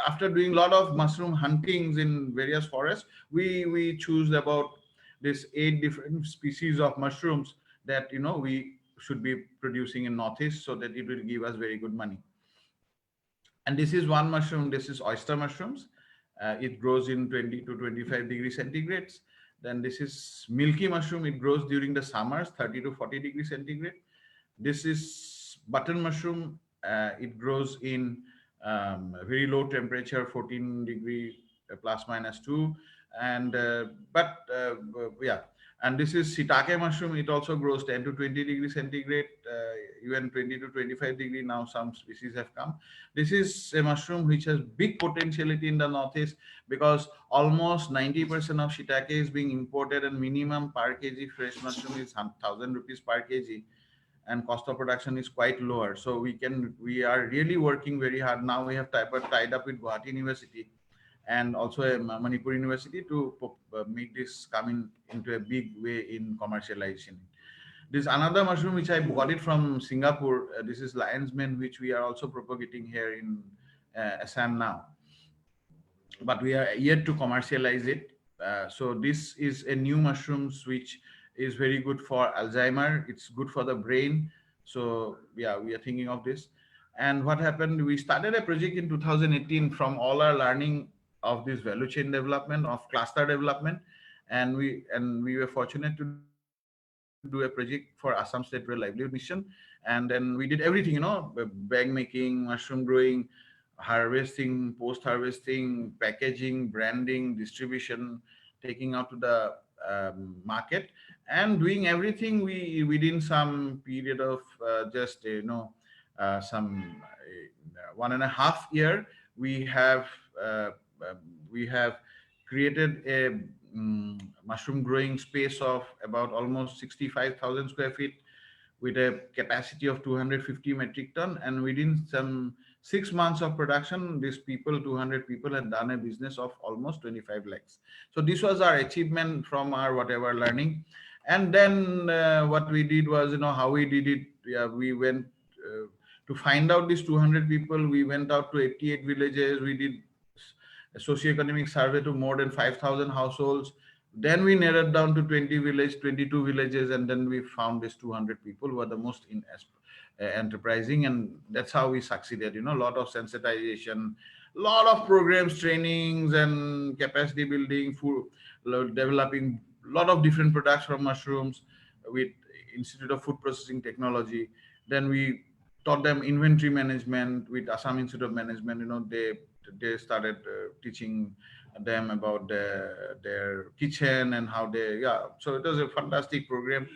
after doing a lot of mushroom huntings in various forests, we choose about this 8 different species of mushrooms that we should be producing in Northeast, so that it will give us very good money. And this is one mushroom. This is oyster mushrooms. It grows in 20 to 25 degrees centigrade. Then this is milky mushroom. It grows during the summers, 30 to 40 degrees centigrade. This is button mushroom. It grows in very low temperature, 14 degree plus minus 2. And yeah. And this is shiitake mushroom. It also grows 10 to 20 degrees centigrade, even 20 to 25 degree. Now some species have come. This is a mushroom which has big potentiality in the Northeast, because almost 90% of shiitake is being imported, and minimum per kg fresh mushroom is 1,000 rupees per kg, and cost of production is quite lower. So we are really working very hard. Now we have tied up with Guwahati University and also a Manipur University to make this come into a big way in commercialization. This another mushroom which I got it from Singapore. This is lion's mane, which we are also propagating here in Assam now. but we are yet to commercialize it. So this is a new mushrooms which is very good for Alzheimer. It's good for the brain. So yeah, we are thinking of this. And what happened? We started a project in 2018 from all our learning of this value chain development, of cluster development, and we were fortunate to do a project for Assam State Rural Livelihood Mission. And then we did everything, bag making, mushroom growing, harvesting, post harvesting, packaging, branding, distribution, taking out to the market, and doing everything we within some period of just some 1.5 year. We have uh, um, we have created a mushroom growing space of about almost 65,000 square feet with a capacity of 250 metric ton, and within some 6 months of production, these people, 200 people, had done a business of almost 25 lakhs. So this was our achievement from our whatever learning. And then what we did was, how we did it. Yeah, we went to find out these 200 people. We went out to 88 villages. We did a socioeconomic survey to more than 5,000 households. Then we narrowed down to 22 villages, and then we found these 200 people who are the most enterprising, and that's how we succeeded. A lot of sensitization, lot of programs, trainings, and capacity building, food, developing lot of different products from mushrooms with Institute of Food Processing Technology. Then we taught them inventory management with Assam Institute of Management. They started teaching them about their kitchen and how they, yeah, so it was a fantastic program.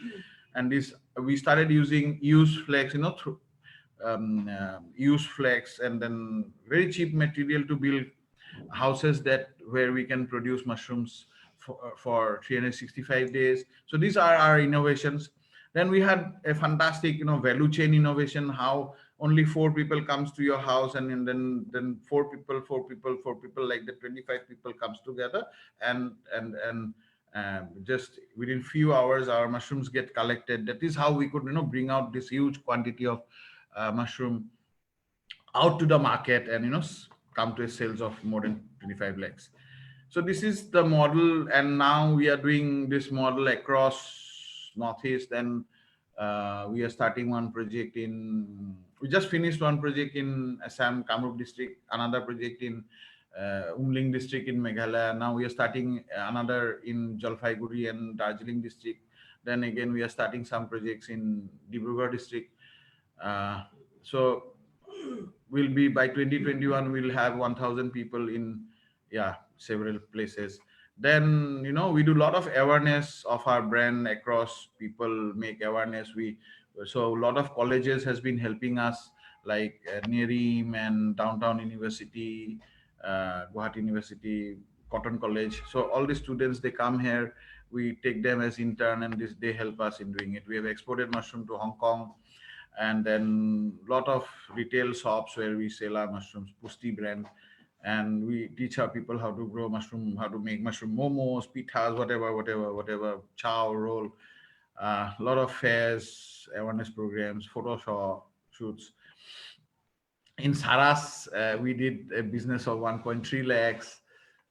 And this, we started using use flex, through use flex, and then very cheap material to build houses that where we can produce mushrooms for 365 days. So these are our innovations. Then we had a fantastic, value chain innovation, how only four people comes to your house, and then four people, like the 25 people comes together, and just within few hours our mushrooms get collected. That is how we could, bring out this huge quantity of mushroom out to the market, and come to a sales of more than 25 lakhs. So this is the model, and now we are doing this model across Northeast. And we are starting one project in, we just finished one project in Assam, Kamrup district, another project in Umling district in Meghalaya. Now we are starting another in Jalpaiguri and Darjeeling district. Then again, we are starting some projects in Dibrugarh district. So will be by 2021 we'll have 1,000 people in, yeah, several places. Then we do a lot of awareness of our brand across, people make awareness. So a lot of colleges has been helping us, like Nerim and Downtown University, Guwahati University, Cotton College. So all the students, they come here, we take them as intern, and they help us in doing it. We have exported mushroom to Hong Kong, and then lot of retail shops where we sell our mushrooms, Pusti brand. And we teach our people how to grow mushroom, how to make mushroom momos, pitas, whatever, chow, roll. A lot of fairs, awareness programs, photo shoots. In Saras, we did a business of 1.3 lakhs.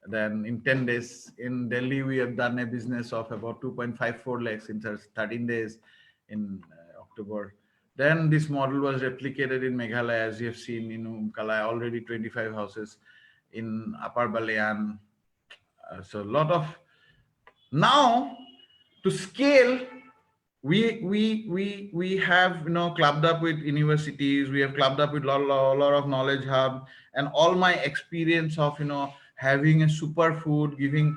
Then in 10 days, in Delhi, we have done a business of about 2.54 lakhs in 13 days in October. Then this model was replicated in Meghalaya, as you have seen in Umkalai, already 25 houses in Upper Balayan. So a lot of, now to scale, we have clubbed up with universities, we have clubbed up with lot of knowledge hub, and all my experience of having a superfood, giving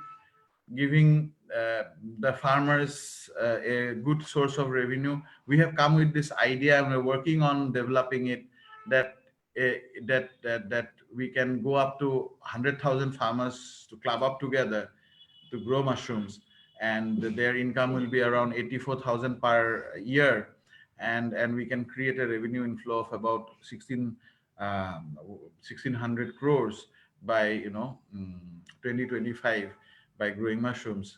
the farmers a good source of revenue. We have come with this idea, and we're working on developing it, that that we can go up to 100,000 farmers to club up together to grow mushrooms, and their income will be around 84,000 per year, and we can create a revenue inflow of about 1,600 crores by 2025 by growing mushrooms.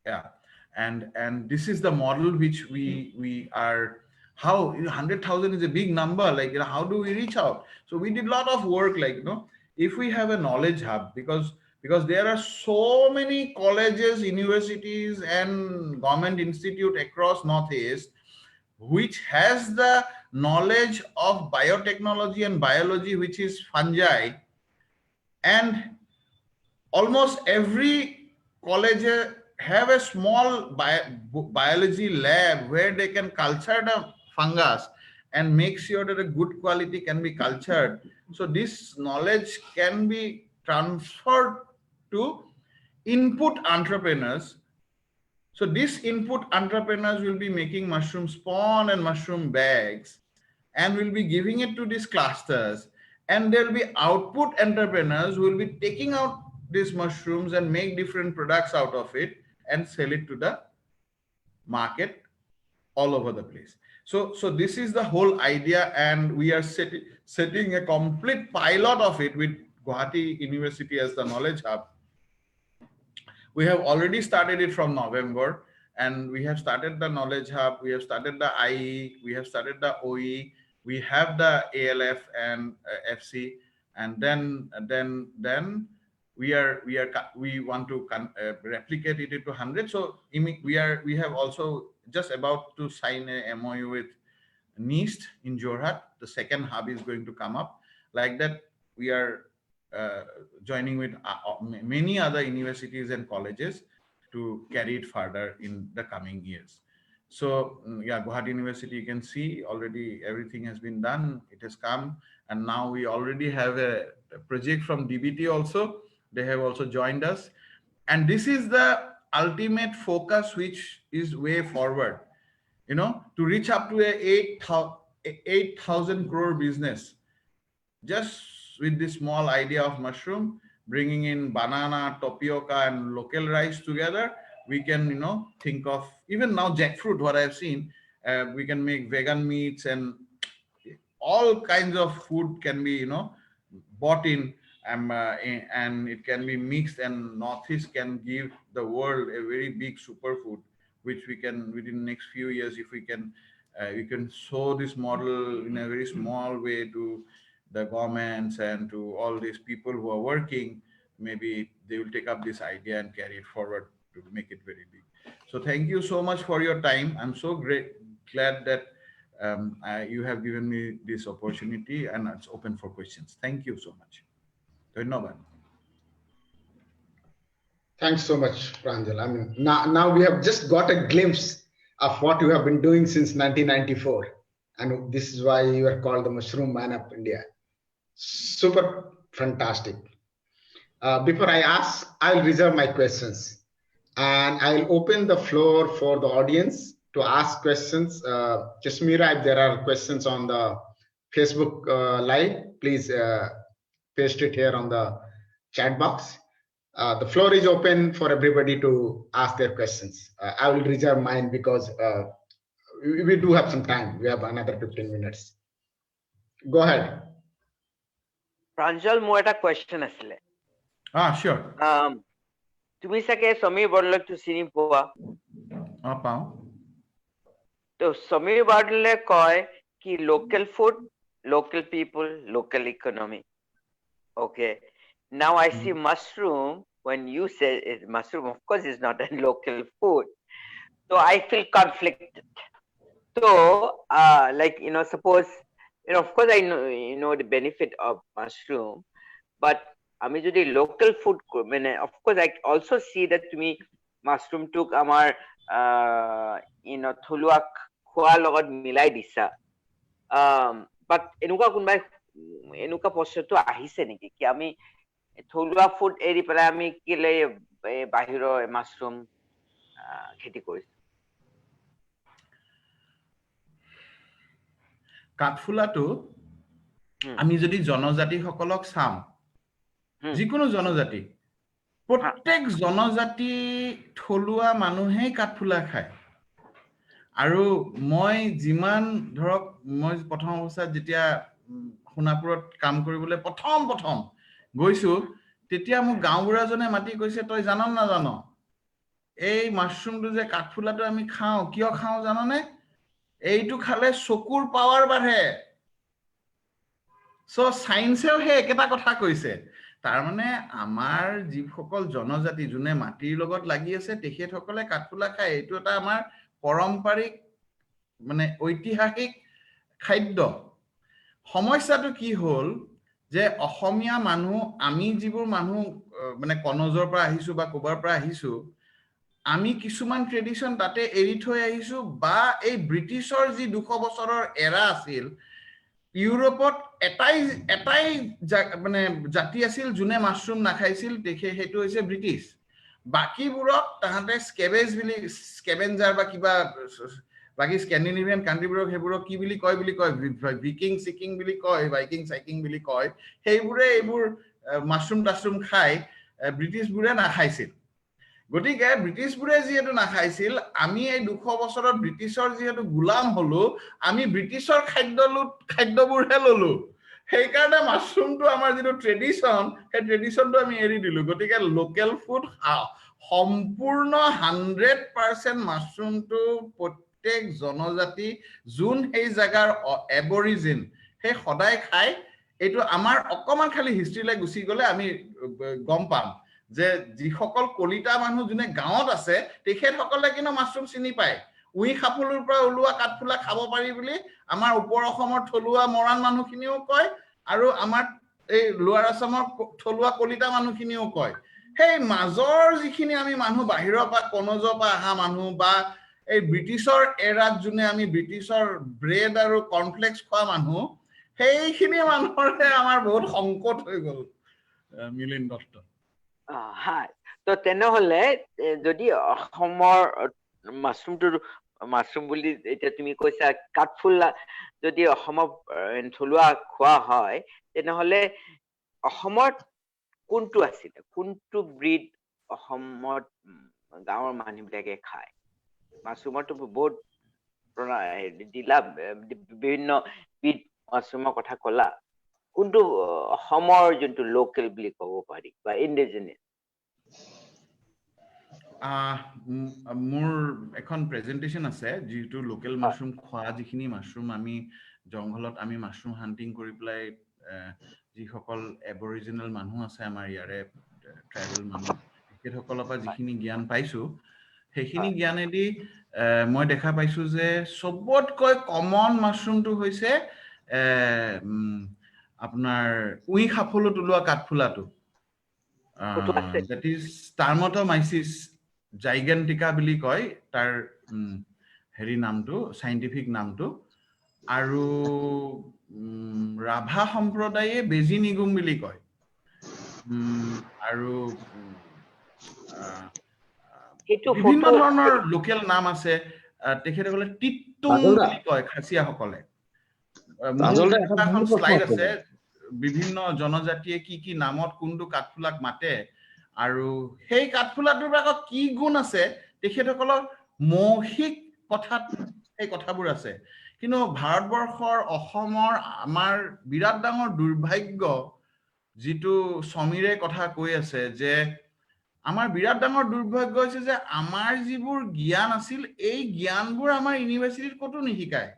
Yeah. And this is the model which we are, how 100,000 is a big number, like how do we reach out? So we did a lot of work, like if we have a knowledge hub, because because there are so many colleges, universities, and government institute across Northeast which has the knowledge of biotechnology and biology, which is fungi, and almost every college have a small biology lab where they can culture the fungus and make sure that a good quality can be cultured. So this knowledge can be transferred to input entrepreneurs. So these input entrepreneurs will be making mushroom spawn and mushroom bags and will be giving it to these clusters. And there will be output entrepreneurs who will be taking out these mushrooms and make different products out of it and sell it to the market all over the place. So this is the whole idea, and we are setting a complete pilot of it with Guwahati University as the knowledge hub. We have already started it from November, and we have started the knowledge hub, we have started the IE, we have started the OE, we have the ALF and FC, and then we want to replicate it into 100. So we have also just about to sign a MOU with NIST in Jorhat. The second hub is going to come up. Like that, we are joining with many other universities and colleges to carry it further in the coming years. So yeah, Guwahati University, you can see already everything has been done. It has come, and now we already have a project from DBT also. They have also joined us, and this is the ultimate focus, which is way forward. To reach up to a 8,000 crore business, just with this small idea of mushroom, bringing in banana, tapioca, and local rice together, we can, think of even now jackfruit, what I've seen, we can make vegan meats, and all kinds of food can be, bought in, and it can be mixed, and Northeast can give the world a very big superfood, which we can, within the next few years, if we can show this model in a very small way to the governments and to all these people who are working, maybe they will take up this idea and carry it forward to make it very big. So thank you so much for your time. I'm so glad that you have given me this opportunity, and it's open for questions. Thank you so much. Dhanyabad. Thanks so much, Pranjal. I mean, now we have just got a glimpse of what you have been doing since 1994. And this is why you are called the Mushroom Man of India. Super fantastic. Before I ask, I'll reserve my questions. And I'll open the floor for the audience to ask questions. Jasmira, if there are questions on the Facebook Live, please paste it here on the chat box. The floor is open for everybody to ask their questions. I will reserve mine because we do have some time. We have another 15 minutes. Go ahead. Pranjal, more a question asile. Sure. Tumi sake Samir Badle to sini poa. Pao. So Samir Badle koi ki local food, local people, local economy. Okay. Now I see mushroom. When you say mushroom, of course, is not a local food. So I feel conflicted. So, suppose, of course, I know, the benefit of mushroom, but আমি যদি local food of course I also see that তুমি mushroom took আমাৰ থলুৱা খোৱাৰ লগত মিলাই দিছা, but এনেকুৱা কোনবাই এনেকুৱা প্ৰশ্নটো আহিছে নেকি কি আমি থলুৱা ফুড এৰি পেলাই আমি কেলে বাহিৰৰ মাশৰুম খেতি কৰিছো? কাঠফুলাটো আমি যদি জনজাতিসকলক চাম, যিকোনো জনজাতি, প্ৰত্যেক জনজাতি থলুৱা মানুহেই কাঠফুলা খায়। আৰু মই যিমান ধৰক, মই প্ৰথম অৱস্থাত যেতিয়া সোণাপুৰত কাম কৰিবলৈ প্ৰথম গৈছো, তেতিয়া মোক গাঁওবুঢ়াজনে মাতি কৈছে, তই জান নাজান এই মাশৰুমটো যে কাঠফুলাটো আমি খাওঁ, কিয় খাওঁ জাননে? এইটো খালে চকুৰ পাৱাৰ বাঢ়ে। So science সেই একেটা কথা কৈছে তাৰ মানে আমাৰ যিসকল জনজাতি যোনে মাটিৰ লগত লাগি আছে তেখেতসকলে কাঠফুলা খায়, এইটো এটা আমাৰ পাৰম্পৰিক মানে ঐতিহাসিক খাদ্য। সমস্যাটো কি হ'ল যে অসমীয়া মানুহ, আমি যিবোৰ মানুহ মানে কনজৰ পৰা আহিছো বা ক'বাৰ পৰা আহিছো, আমি কিছুমান ট্ৰেডিশ্যন তাতে এৰি থৈ আহিছো, বা এই ব্ৰিটিছৰ যি 200 বছৰৰ এৰা আছিল, ইউৰোপত এটাই মানে জাতি আছিল যোনে মাছৰুম নাখাইছিল, সেইটো হৈছে ব্ৰিটিছ। বাকীবোৰক তাহাঁতে স্কেভেঞ্জাৰ বা কিবা বাকী স্কেন্ডিনেভিয়ান কাণ্ট্ৰিবোৰক সেইবোৰক কি বুলি কয় ভিকিং চিকিং বুলি কয়, ভাইকিং চাইকিং বুলি কয়, সেইবোৰে এইবোৰ মাছৰুম টাছৰুম খাই, ব্ৰিটিছবোৰে নাখাইছিল। গতিকে ব্ৰিটিছবোৰে যিহেতু নাখাইছিল, আমি এই 200 বছৰত ব্ৰিটিছৰ যিহেতু গোলাম হলো, আমি ব্ৰিটিছৰ খাদ্যবোৰহে ললো। সেইকাৰণে মাছৰুমটো আমাৰ যিটো ট্ৰেডিশ্যন, সেই ট্ৰেডিশ্যনটো আমি এৰি দিলো। গতিকে লোকেল ফুড সম্পূৰ্ণ 100% মাছৰুমটো প্ৰত্যেক জনজাতি যোন সেই জাগাৰ এবৰিজিন, সেই সদায় খায়। এইটো আমাৰ অকমান খালি হিষ্ট্ৰীলৈ গুচি গ'লে আমি গম পাম যে যিসকল কলিতা মানুহ যোনে গাঁৱত আছে তেখেতসকলে কিন্তু মাছৰুম চিনি পায়। উই খাপলুৰ পৰা ওলোৱা কাঠফুলা খাব পাৰি বুলি আমাৰ ওপৰ অসমৰ থলুৱা মৰাণ মানুহখিনিও কয়, আৰু আমাৰ এই লোৱাৰ আছামৰ থলুৱা কলিতা মানুহখিনিও কয়। সেই মাজৰ যিখিনি আমি মানুহ বাহিৰৰ পৰা কনজৰ পৰা অহা মানুহ, বা এই ব্ৰিটিছৰ এৰাত যোনে আমি ব্ৰিটিছৰ ব্ৰেড আৰু কৰ্ণফ্লেক্স খোৱা মানুহ, সেইখিনি মানুহৰহে আমাৰ বহুত সংকট হৈ গ'ল। মিলিন্দ দত্ত। হয়, তো তেনেহলে যদি অসমৰ মাছৰুম বুলি এতিয়া তুমি কৈছা, কাঠফুলা যদি অসমৰ থলুৱা খোৱা হয়, তেনেহলে অসমত কোনটো আছিলে, কোনটো ব্ৰিড অসমত গাঁৱৰ মানুহবিলাকে খায়? মাছৰুমৰটো বহুত দিলা, বিভিন্ন বিধ মাছৰুমৰ কথা কলা, কোনটো অসমৰ যোনটো লোকেল বুলি ক'ব পাৰি বা ইণ্ডিজিনিয়াছ? মোৰ এখন প্ৰেজেন্টেশ্যন আছে, যিহেতু লোকেল মাছৰুম খোৱা, যিখিনি মাছৰুম আমি জংঘলত আমি মাছৰুম হান্টিং কৰি পেলাই যিসকল এবৰিজিনেল মানুহ আছে আমাৰ ইয়াৰে ট্ৰাইবেল মানুহ, তেখেতসকলৰ পৰা যিখিনি জ্ঞান পাইছো, সেইখিনি জ্ঞানেদি মই দেখা পাইছো যে চবতকৈ কমন মাছৰুমটো হৈছে আপোনাৰ উই সাফলত ওলোৱা কাঠফুলাটো, that is Spermatomaesis gigantica বুলি কয় তাৰ হেৰি নামটো, সাইন্টিফিক নামটো। আৰু ৰাভা সম্প্ৰদায়ে বেজি নিগুম বুলি কয়। আৰু বিভিন্ন ধৰণৰ লোকেল নাম আছে। তেখেতসকলে টিটুং বুলি কয় খাচীয়াসকলে। মোৰ এখন শ্লাইড আছে, বিভিন্ন জনজাতিয়ে কি কি নামত কোনটো কাঠফুলাক মাতে, আৰু সেই কাঠফুলাটোৰ আগত কি গুণ আছে তেখেতসকলৰ মৌখিক কথাত সেই কথাবোৰ আছে। কিন্তু ভাৰতবৰ্ষৰ, অসমৰ আমাৰ বিৰাট ডাঙৰ দুৰ্ভাগ্য, যিটো সমীৰে কথা কৈ আছে, যে আমাৰ বিৰাট ডাঙৰ দুৰ্ভাগ্য হৈছে যে আমাৰ যিবোৰ জ্ঞান আছিল, এই জ্ঞানবোৰ আমাৰ ইউনিভাৰ্চিটিত ক'তো নিশিকায়।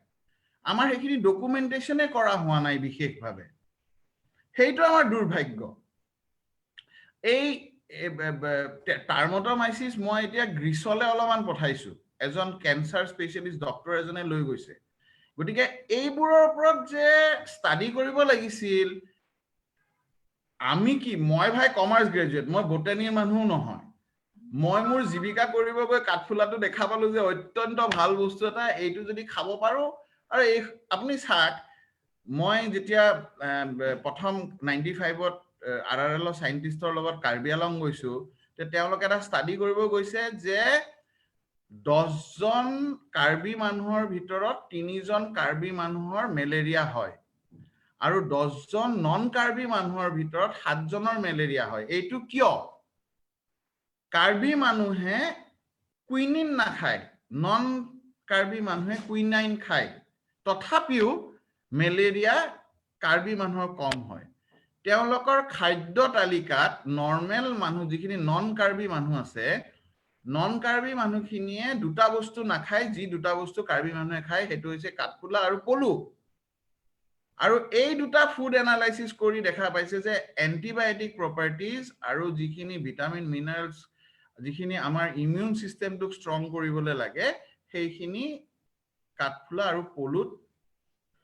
আমাৰ সেইখিনি ডকুমেন্টেশ্যনে কৰা হোৱা নাই বিশেষভাৱে। সেইটো আমাৰ দুৰ্ভাগ্য। এই টাৰ্মটমাইচিছ মই এতিয়া গ্ৰীচলৈ অলপমান পঠাইছো, এজন কেঞ্চাৰ স্পেচিয়েলিষ্ট ডক্তৰ এজনে লৈ গৈছে। গতিকে এইবোৰৰ ওপৰত যে ষ্টাডি কৰিব লাগিছিল। আমি কি, মই ভাই কমাৰ্চ গ্ৰেজুৱেট, মই বটানীৰ মানুহো নহয়। মই মোৰ জীৱিকা কৰিব গৈ কাঠফুলাটো দেখা পালো যে অত্যন্ত ভাল বস্তু এটা, এইটো যদি খাব পাৰো। আৰু এই আপুনি চাওক, মই যেতিয়া প্ৰথম 95ত RRL সাইন্টিষ্টৰ লগত কাৰ্বি আলং গৈছো, তেওঁলোকে এটা ষ্টাডি কৰিব গৈছে যে 10জন কাৰ্বি মানুহৰ ভিতৰত 3জন কাৰ্বি মানুহৰ মেলেৰিয়া হয়, আৰু 10জন নন কাৰ্বি মানুহৰ ভিতৰত 7জনৰ মেলেৰিয়া হয়। এইটো কিয়? কাৰ্বি মানুহে কুইনিন নাখায়, নন কাৰ্বি মানুহে কুইনাইন খায়, তথাপিও মেলেৰিয়া কাৰ্বি মানুহৰ কম হয়। তেওঁলোকৰ খাদ্য তালিকাত নৰ্মেল মানুহ, যিখিনি নন কাৰ্বি মানুহ আছে, নন কাৰ্বি মানুহখিনিয়ে দুটা বস্তু নাখায়, যি দুটা বস্তু কাৰ্বি মানুহে খায়, সেইটো হৈছে কাঠফুলা আৰু পলু। আৰু এই দুটা ফুড এনালাইসিস কৰি দেখা পাইছে যে এন্টিবায়োটিক প্ৰপাৰ্টিজ আৰু যিখিনি ভিটামিন মিনাৰেলছ যিখিনি আমাৰ ইমিউন সিস্টেমটোক ষ্ট্ৰং কৰিবলৈ লাগে সেইখিনি কাঠফুলা আৰু পলুত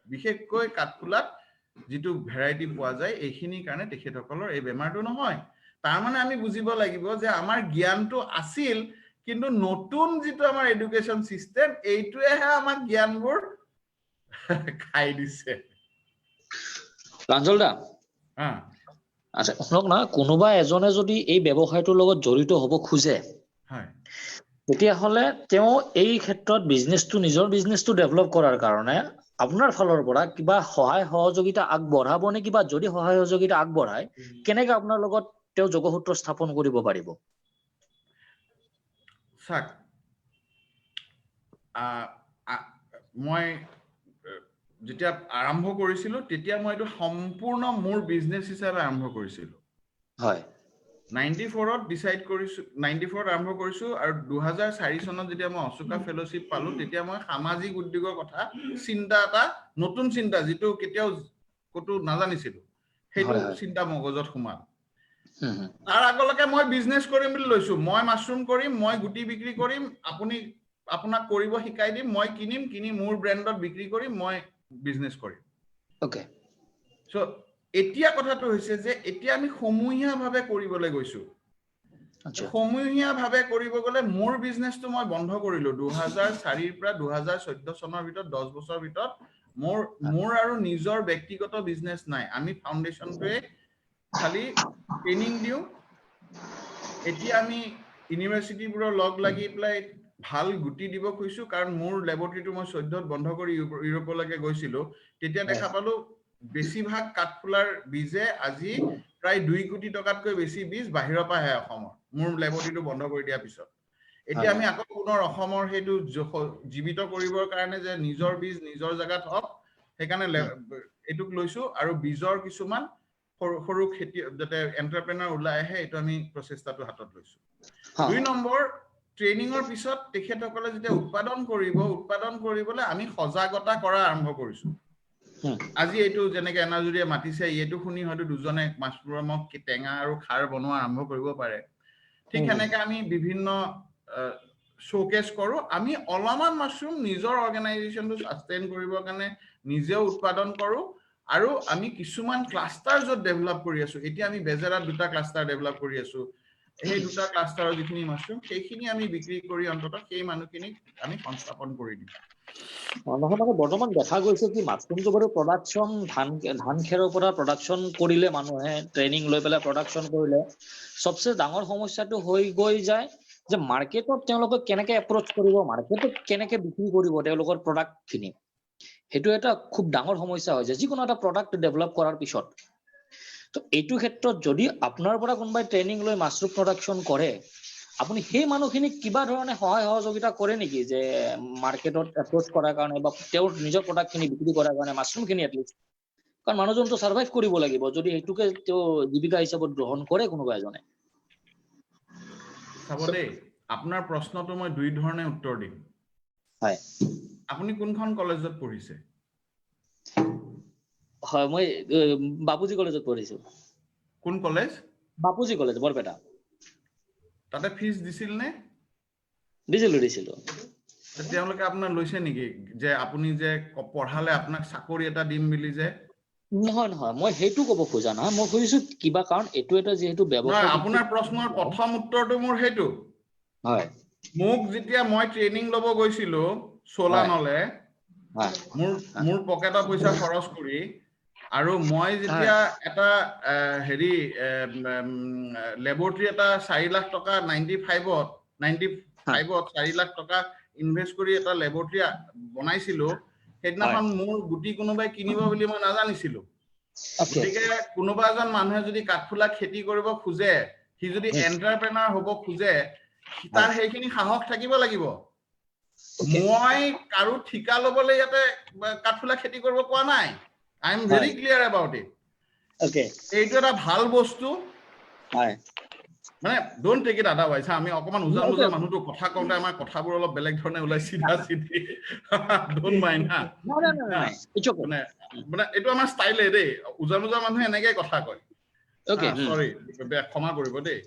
বিশেষকৈ কাঠফুলাত যিটো ভেৰাইটি পোৱা যায় এইখিনিৰ কাৰণে তেখেতসকলৰ এই বেমাৰটো নহয় তাৰ মানে আমি বুজিব লাগিব যে আমাৰ জ্ঞানটো আছিল কিন্তু নতুন যিটো আমাৰ এডুকেশ্যন সিস্টেম এইটোৱেহে আমাক জ্ঞানবোৰ খাই দিছে প্ৰাঞ্জল দা আচ্ছা শুনক না কোনোবা এজনে যদি এই ব্যৱসায়টোৰ লগত জড়িত হ'ব খোজে হয় তেতিয়াহ'লে তেওঁ এই ক্ষেত্ৰত বিজনেছটো নিজৰ বিজনেছটো ডেভেলপ কৰাৰ কাৰণে আপোনাৰ ফালৰ পৰা কিবা সহায় সহযোগিতা আগবঢ়াব নে কিবা যদি সহায় সহযোগিতা আগবঢ়ায় কেনেকৈ আপোনাৰ লগত তেওঁ যোগসূত্ৰ স্থাপন কৰিব পাৰিব চাক মই যেতিয়া আৰম্ভ কৰিছিলো তেতিয়া মই এইটো সম্পূৰ্ণ মোৰ বিজনেছ হিচাপে আৰম্ভ কৰিছিলো হয় 94ত ডিসাইড কৰিছো 94ত আৰম্ভ কৰিছো আৰু 2004 চনত যেতিয়া মই অশোকা ফেলোশ্বিপ পালো তেতিয়া মই সামাজিক উদ্যোগৰ কথা চিন্তা এটা নতুন চিন্তা যেটো কেতিয়াও কতো নাজানিছিলো সেইটো চিন্তা মগজত সোমাল তাৰ আগলৈকে মই বিজনেছ কৰিম বুলি লৈছো মই মাশৰুম কৰিম মই গুটি বিক্ৰী কৰিম আপুনি আপোনাক কৰিব শিকাই দিম মই কিনি মোৰ ব্ৰ্যান্ডত বিক্ৰী কৰিম মই বিজনেছ কৰিম ওকে সো এতিয়া কথাটো হৈছে যে এতিয়া আমি সমূহীয়া ভাবে কৰিবলৈ গৈছো সমূহীয়া ভাবে কৰিব গলে মোৰ বিজনেছটো মই বন্ধ কৰিলো 2004 ৰ পৰা 2014 চনৰ ভিতৰত 10 বছৰৰ ভিতৰত মোৰ আৰু নিজৰ ব্যক্তিগত বিজনেছ নাই আমি ফাউণ্ডেশ্যনটোৱে খালি ট্ৰেইনিং দিও এতিয়া আমি ইউনিভাৰ্সিটিবোৰৰ লগ লাগি প্লাই ভাল গুটি দিব খুইছো কাৰণ মোৰ ল্যাবৰেটৰীটো মই 14ত বন্ধ কৰি ইউৰোপলৈকে গৈছিলো তেতিয়া দেখা পালো বেছিভাগ কাঠফুলাৰ বীজে আজি প্ৰায় 2 কোটি টকাতকৈ বেছি বীজ বাহিৰৰ পৰা আহে অসমৰ মোৰ ল্যাবৰেটৰীটো বন্ধ কৰি দিয়াৰ পিছত এতিয়া আমি আকৌ পুনৰ অসমৰ হেতু জীবিত কৰিবৰ কাৰণে যে নিজৰ বীজ নিজৰ জায়গাত হক সেইকাৰণে এটুক লৈছো আৰু বীজৰ কিছুমান সৰু খেতি যাতে এন্টাৰপ্ৰেনাৰ ওলাই আহে এটো আমি প্ৰচেষ্টাটো হাতত লৈছো 2 নম্বৰ ট্ৰেইনিংৰ পিছত তেখেতসকলে যেতিয়া উৎপাদন কৰিবলৈ আমি সজাগতা কৰা আৰম্ভ কৰিছো আজি এইটো যেনেকৈ এনাজুৰিয়ে মাতিছে এইটো শুনি হয়তো দুজনে মাছৰুমক টেঙা আৰু খাৰ বনোৱা আৰম্ভ কৰিব পাৰে ঠিক এনেকৈ আমি বিভিন্ন শোকেস কৰো আমি অলমান মাশৰুম নিজৰ অৰ্গানাইজেচনটো সাস্টেইন কৰিবৰ কাৰণে নিজেও উৎপাদন কৰো আৰু আমি কিছুমান ক্লাষ্টাৰ যত ডেভেলপ কৰি আছো এতিয়া আমি বেজেৰাত দুটা ক্লাষ্টাৰ ডেভেলপ কৰি আছো এই দুটা ক্লাষ্টাৰৰ যিখিনি মাশৰুম সেইখিনি আমি বিক্ৰী কৰি অন্তত সেই মানুহখিনিক আমি সংস্থাপন কৰি দিম নহয় মানে বৰ্তমান দেখা গৈছে কি মাছৰুমটো বাৰু প্ৰডাকচন ধান খেৰৰ পৰা প্ৰডাকচন কৰিলে মানুহে ট্ৰেইনিং লৈ পেলাই প্ৰডাকচন কৰিলে সবচে ডাঙৰ সমস্যাটো হৈ গৈ যায় যে মাৰ্কেটত তেওঁলোকে কেনেকৈ এপ্ৰোচ কৰিব মাৰ্কেটত কেনেকৈ বিক্ৰী কৰিব তেওঁলোকৰ প্ৰডাক্টখিনি হেতু এটা খুব ডাঙৰ সমস্যা হৈ যায় যিকোনো এটা প্ৰডাক্ট ডেভেলপ কৰাৰ পিছত তো এইটো ক্ষেত্ৰত যদি আপোনাৰ পৰা কোনোবাই ট্ৰেইনিং লৈ মাছৰুম প্ৰডাকচন কৰে আপুনি সেই মানুহখিনিক কিবা ধৰণে সহায় সহযোগিতা কৰে নেকি যে মাৰ্কেটত এপ্ৰোচ কৰাৰ কাৰণে বা তেওঁৰ নিজৰ প্ৰডাক্টখিনি বিক্ৰী কৰাৰ কাৰণে মাছৰুমখিনি এটলিষ্ট কাৰণ মানুহজনটো সাৰ্ভাইভ কৰিব লাগিব যদি এইটোকে তেওঁ জীৱিকা হিচাপত গ্ৰহণ কৰে কোনোবা এজনে চাব দেই আপোনাৰ প্ৰশ্নটো মই দুই ধৰণে উত্তৰ দিম হয় আপুনি কোনখন কলেজত পঢ়িছে হয় মই বাপুজি কলেজত পঢ়িছো কোন কলেজ বাপুজি কলেজ বৰপেটা তাতে ফিজ দিছিল নে দিছিলো তেওঁলোকে আপোনাৰ লৈছে নেকি যে আপুনি যে পঢ়ালে আপোনাক চাকৰি এটা দিম বুলি যে নহয় মই হেতু ক'ব খোজা নহয় মই খুজিছো কিবা কাৰণ এটো এটা যেহেতু ব্যৱসায় আপোনাৰ প্ৰশ্নৰ প্ৰথম উত্তৰটো মোৰ হেতু হয় মোক যেতিয়া মই ট্ৰেইনিং লব গৈছিলো সোলানলে মোৰ পকেটৰ পইচা খৰচ কৰি আৰু মই যেতিয়া এটা হেৰি ল্যাবৰেটৰী এটা 4 লাখ টকা 95ত 4 লাখ টকা ইনভেস্ট কৰি এটা ল্যাবৰেটৰী বনাইছিলো সেইদিনাখন মোৰ গুটি কোনোবাই কিনিব বুলি মই নাজানিছিলো গতিকে কোনোবা এজন মানুহে যদি কাঠফুলা খেতি কৰিব খোজে সি যদি এন্টাৰপ্ৰেনাৰ হ'ব খোজে তাৰ সেইখিনি সাহস থাকিব লাগিব মই কাৰো ঠিকা লবলৈ ইয়াতে কাঠফুলা খেতি কৰিব কোৱা নাই I am very clear about it এইটো এটা ভাল বস্তু মানে ডোন্ট টেক ইট আদাৰৱাইজ আমি অকমান উজান বুজা মানুহটো কথা কওঁতে আমাৰ কথাবোৰ অলপ বেলেগ ধৰণে ওলাই চিধা চিধি ডোন্ট মাইণ্ড হা মানে মানে এইটো আমাৰ ষ্টাইলে দেই, উজা মুজা মানুহে এনেকৈ কথা কয়। Okay. সৰি, ক্ষমা কৰিব দেই।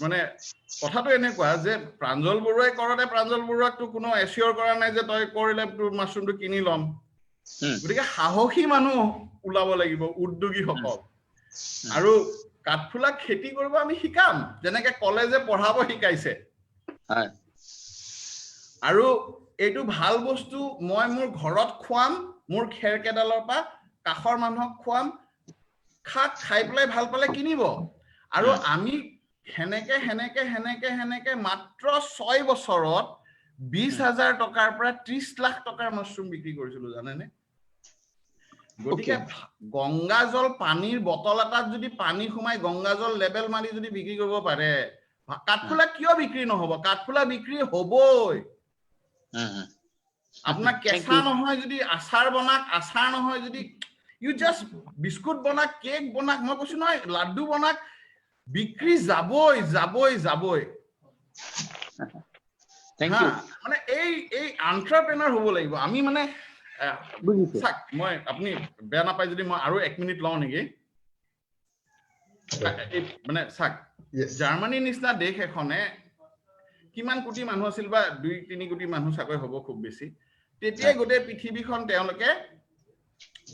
মানে কথাটো এনেকুৱা যে প্ৰাঞ্জল বৰুৱাই কৰোঁতে প্ৰাঞ্জল বৰুৱাকতো কোনো এচিয়ৰ কৰা নাই যে তই কৰিলে তোৰ মাছৰুমটো কিনি ল'ম। গতিকে সাহসী মানুহ ওলাব লাগিব, উদ্যোগীসকল। আৰু কাঠফুলা খেতি কৰিব আমি শিকাম, যেনেকে কলেজে পঢ়াব শিকাইছে। আৰু এইটো ভাল বস্তু মই মোৰ ঘৰত খুৱাম, মোৰ খেৰকেইডালৰ পৰা কাষৰ মানুহক খুৱাম, খাই পেলাই ভাল পালে কিনিব। আৰু আমি সেনেকে মাত্ৰ 6 বছৰত 20,000 টকাৰ পৰা 30 লাখ টকাৰ মাছৰুম বিক্ৰী কৰিছিলো, জানেনে? গতিকে গংগাজল পানীৰ বটল এটাত যদি পানী সোমাই গংগাজল লেবেল মাৰি যদি বিক্ৰী কৰিব পাৰে, কাঠফুলা কিয় বিক্ৰী নহ'ব? কাঠফুলা বিক্ৰী হ'বই। আপোনাৰ কেঁচা নহয় যদি আচাৰ বনাক, আচাৰ নহয় যদি ইউ জাষ্ট বিস্কুট বনাক, কেক বনাক, মই কৈছো নহয় লাড্ডু বনাক, বিক্ৰী যাবই যাবই যাবই। মানে এই এন্টাৰপ্ৰেনাৰ হ'ব লাগিব আমি। মানে চাক, মই আপুনি বেয়া নাপায় যদি মই আৰু 1 মিনিট লওঁ নেকি? মানে চাক, জাৰ্মানীৰ নিচিনা দেশ এখনে কিমান কোটি মানুহ আছিল বা 2-3 কোটি মানুহ চাগৈ হ'ব খুব বেছি। তেতিয়াই গোটেই পৃথিৱীখন তেওঁলোকে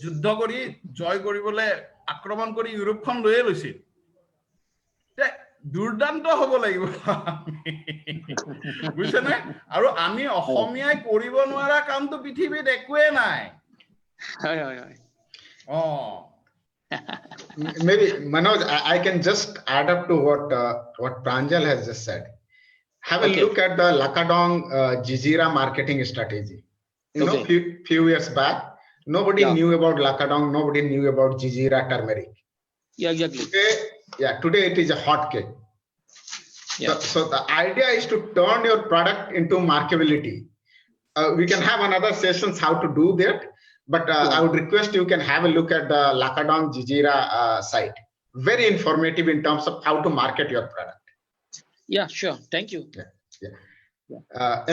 যুদ্ধ কৰি জয় কৰিবলৈ আক্ৰমণ কৰি ইউৰোপখন লৈয়ে লৈছিল। দুৰ্দান্ত হ'ব লাগিব বুজিছেনে? আৰু আমি অসমীয়াই কৰিব নোৱাৰা কামটো পৃথিৱীত একোৱে নাই। Maybe Manoj, I can just add up to what Pranjal has just said. Have a look at the Lakadong Jizira marketing strategy. You know, few years back, nobody knew about Lakadong, nobody knew about Jizira turmeric. Yeah, exactly. Today it is a hot cake. So the idea is to turn your product into marketability. We can have another sessions how to do that, but I would request you can have a look at the Lakadong Jizira site. Very informative in terms of how to market your product. Yeah, sure. Thank you.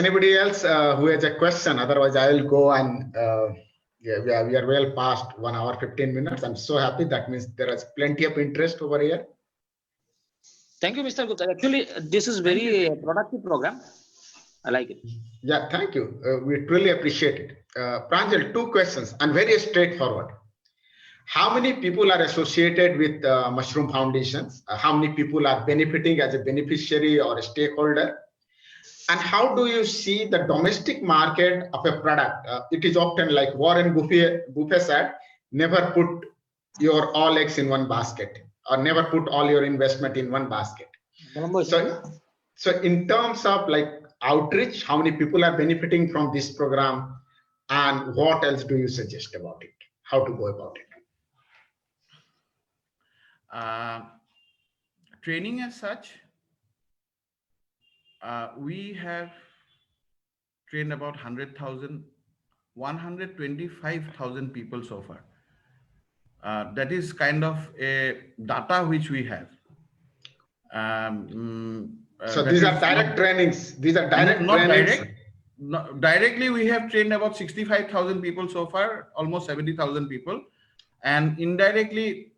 Anybody else who has a question? Otherwise, I will go and we are well past 1 hour 15 minutes. I'm so happy. That means there is plenty of interest over here. Thank you, Mr. Gupta. Actually, this is very productive program. I like it. Yeah, thank you. We truly appreciate it. Pranjal, 2 questions and very straightforward. How many people are associated with Mashroom Foundations? How many people are benefiting as a beneficiary or a stakeholder? And how do you see the domestic market of a product? It is often like Warren Buffett said, never put your all eggs in one basket, or never put all your investment in one basket. So in terms of like outreach, how many people are benefiting from this program, and what else do you suggest about it? How to go about it? Training as such, we have trained about 125,000 people so far. That is kind of a data which we have. So these are direct trainings. These are direct trainings. Directly, we have trained about 65,000 people so far, almost 70,000 people. And indirectly,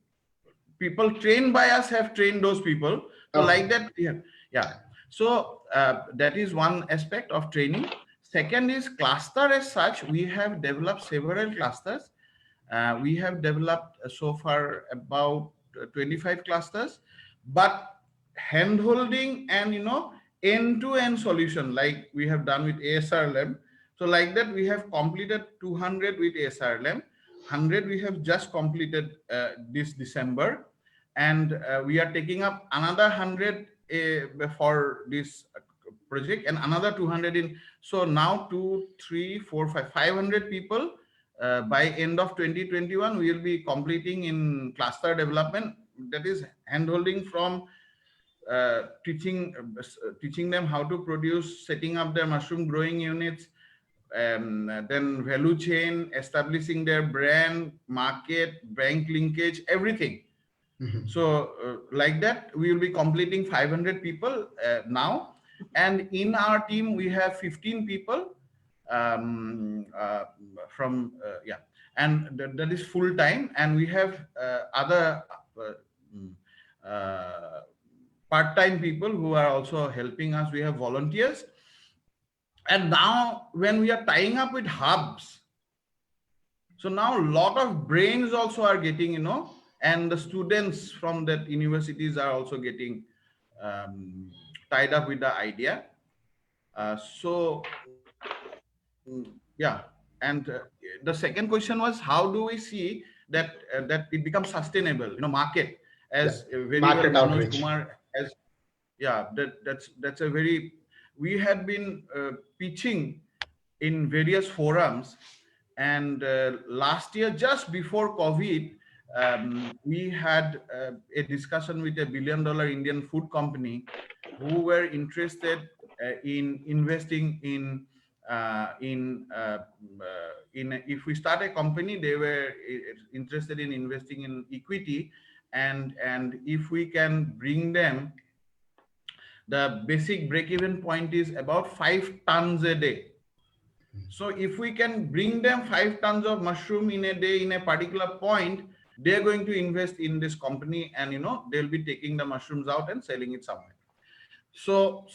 people trained by us have trained those people. So like that, So that is one aspect of training. Second is cluster as such. We have developed several clusters. We have developed so far about 25 clusters, but hand-holding and end-to-end solution like we have done with ASRLM. So like that, we have completed 200 with ASRLM. 100 we have just completed this December, and we are taking up another 100 for this project, and another 200 in. So now 2, 3, 4, 500 people. By end of 2021, we will be completing in cluster development. That is hand-holding from teaching them how to produce, setting up their mushroom growing units, then value chain, establishing their brand, market, bank linkage, everything. So like that, we will be completing 500 people now. And in our team, we have 15 people from yeah, and that is full time, and we have other mm, uh, part-time people who are also helping us. We have volunteers, and now when we are tying up with hubs, so now a lot of brains also are getting, and the students from that universities are also getting tied up with the idea. So yeah, and the second question was, how do we see that it becomes sustainable, market, Yeah. as very well Market Manoj outreach. Kumar has. Yeah, that's a very, we had been pitching in various forums, and last year, just before COVID, we had a discussion with a billion-dollar Indian food company who were interested in investing in if we start a company, they were interested in investing in equity, and if we can bring them, the basic break-even point is about 5 tons a day. So if we can bring them 5 tons of mushroom in a day in a particular point, they're going to invest in this company, and they'll be taking the mushrooms out and selling it somewhere. So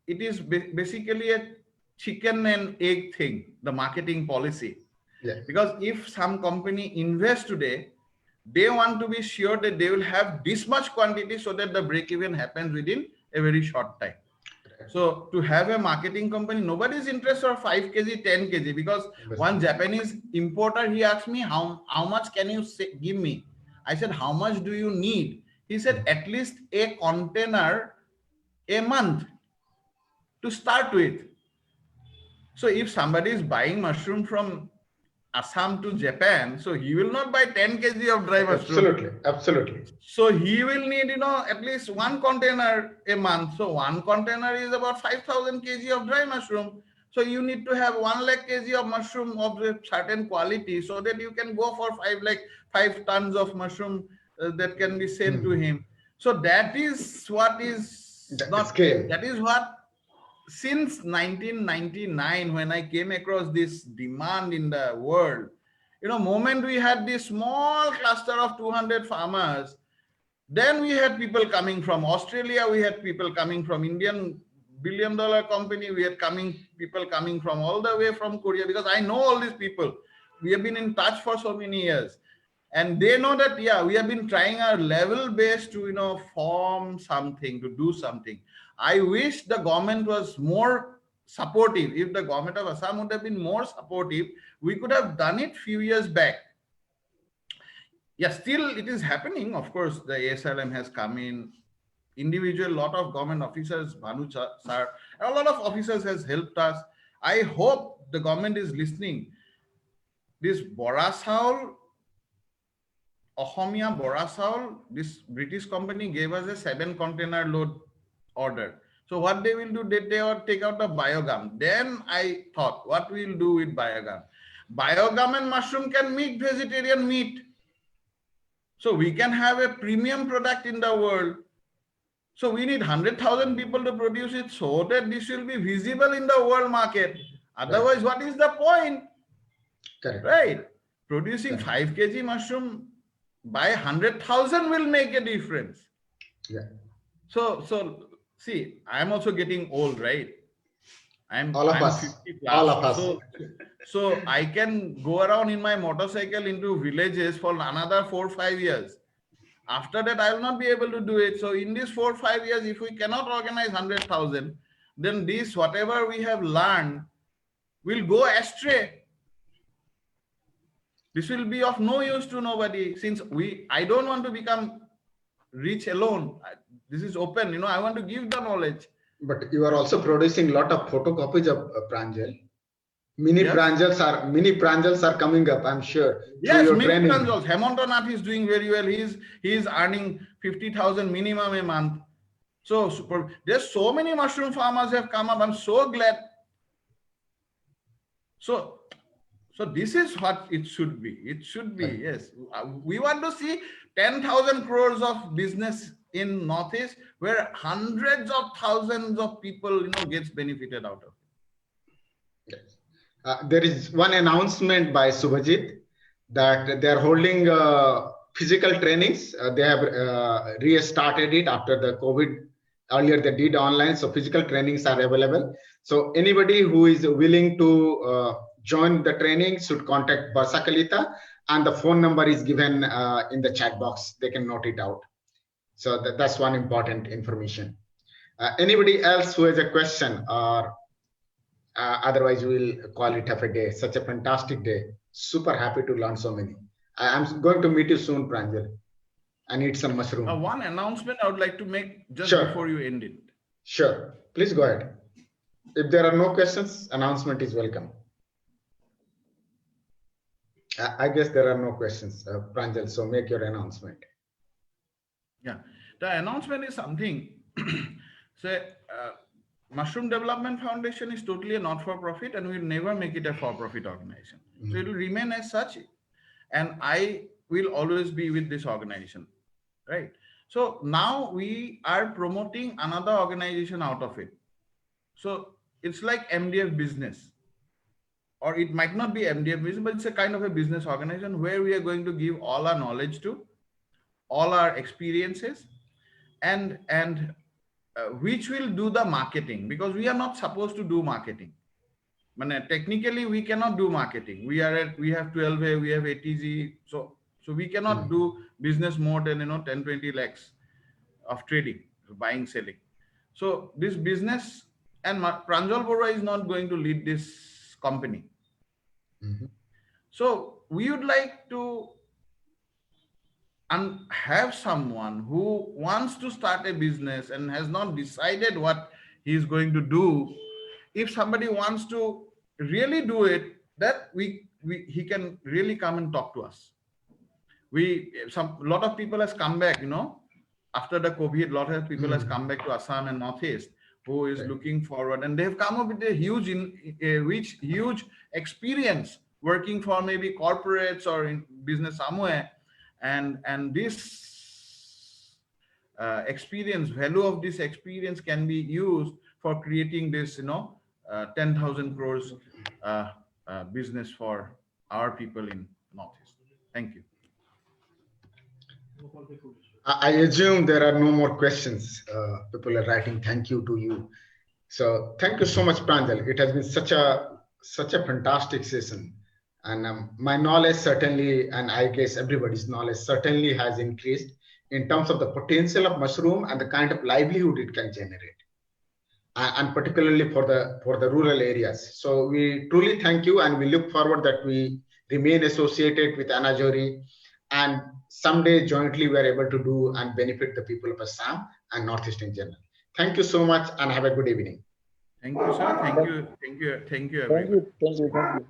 it is basically a chicken and egg thing, the marketing policy. Yeah. Because if some company invests today, they want to be sure that they will have this much quantity so that the break even happens within a very short time. So to have a marketing company, nobody is interested of 5 kg, 10 kg, because one Japanese importer, he asked me, how much can you give me? I said, how much do you need? He said, at least a container a month to start with. So if somebody is buying mushroom from Assam to Japan, so he will not buy 10 kg of dry mushroom. Absolutely, absolutely. So he will need, at least 1 container a month. So 1 container is about 5,000 kg of dry mushroom. So you need to have 1 lakh kg of mushroom of a certain quality, so that you can go for 5 tons of mushroom that can be sent to him. So that is what is not scale. That is what, since 1999, when I came across this demand in the world, moment we had this small cluster of 200 farmers, then we had people coming from Australia, we had people coming from Indian billion-dollar company, we had people coming from all the way from Korea, because I know all these people. We have been in touch for so many years. And they know that, yeah, we have been trying our level best to, form something, to do something. I wish the government was more supportive. If the government of Assam would have been more supportive, we could have done it few years back. Yeah, still it is happening. Of course, the ASLM has come in. Individual, lot of government officers, Bhanu sir, a lot of officers has helped us. I hope the government is listening. This Bora Saul, Ohomia Bora Saul, this British company gave us a 7 container load order. So what they will do, they will take out the biogum. Then I thought, what we'll do with biogum? Biogum and mushroom can make vegetarian meat. So we can have a premium product in the world. So we need 100,000 people to produce it, so that this will be visible in the world market. Otherwise, what is the point? Correct. Right? Producing 5 kg mushroom by 100,000 will make a difference. Yeah. So see, I am also getting old, right? I'm 50 plus. All of us. So I can go around in my motorcycle into villages for another 4 or 5 years. After that, I will not be able to do it. So in these 4 or 5 years, if we cannot organize 100,000, then this, whatever we have learned, will go astray. This will be of no use to nobody, since I don't want to become rich alone. This is open, I want to give the knowledge. But you are also producing a lot of photocopies of Pranjal. Mini Yes. Pranjals are coming up, I'm sure. Yes, mini Pranjals. Hemandranath is doing very well. He is earning 50,000 minimum a month. So there's so many mushroom farmers have come up. I'm so glad. So this is what it should be. It should be, yes. We want to see 10,000 crores of business in Northeast, where hundreds of thousands of people, gets benefited out of it. There is one announcement by Subhajit that they are holding physical trainings. They have restarted it after the COVID. Earlier they did online, so physical trainings are available. So anybody who is willing to join the training should contact Barsa Kalita, and the phone number is given in the chat box. They can note it out. So that's one important information. Anybody else who has a question, or otherwise we'll call it half a day. Such a fantastic day. Super happy to learn so many. I'm going to meet you soon, Pranjal. And eat some mushroom. One announcement I would like to make just Sure. before you end it. Sure. Please go ahead. If there are no questions, announcement is welcome. I guess there are no questions, Pranjal, so make your announcement. Yeah, the announcement is something. Say, Mushroom Development Foundation is totally a not-for-profit, and we'll never make it a for-profit organization. So it will remain as such, and I will always be with this organization, right? So now we are promoting another organization out of it. So it's like MDF business, or it might not be MDF business, but it's a kind of a business organization where we are going to give all our knowledge to, all our experiences, and which will do the marketing, because we are not supposed to do marketing. Technically, we cannot do marketing. We have 12A, we have ATG, so we cannot do business more than 10-20 lakhs of trading, buying, selling. So this business, and Pranjal Baruah is not going to lead this company. So we would like to have someone who wants to start a business and has not decided what he is going to do. If somebody wants to really do it, that he can really come and talk to us. Lot of people has come back, after the COVID, lot of people has come back to Assam and Northeast who is looking forward, and they have come up with a huge experience working for maybe corporates or in business somewhere, and this value of this experience can be used for creating this 10,000 crores business for our people in Northeast. Thank you. I assume there are no more questions. People are writing thank you to you. So thank you so much, Pranjal. It has been such a fantastic session. And my knowledge certainly, and I guess everybody's knowledge certainly has increased in terms of the potential of mushroom and the kind of livelihood it can generate, and particularly for the rural areas. So we truly thank you, and we look forward that we remain associated with Anajori, and someday jointly we are able to do and benefit the people of Assam and Northeast in general. Thank you so much, and have a good evening. Thank you, sir. Thank you, everyone. Thank you.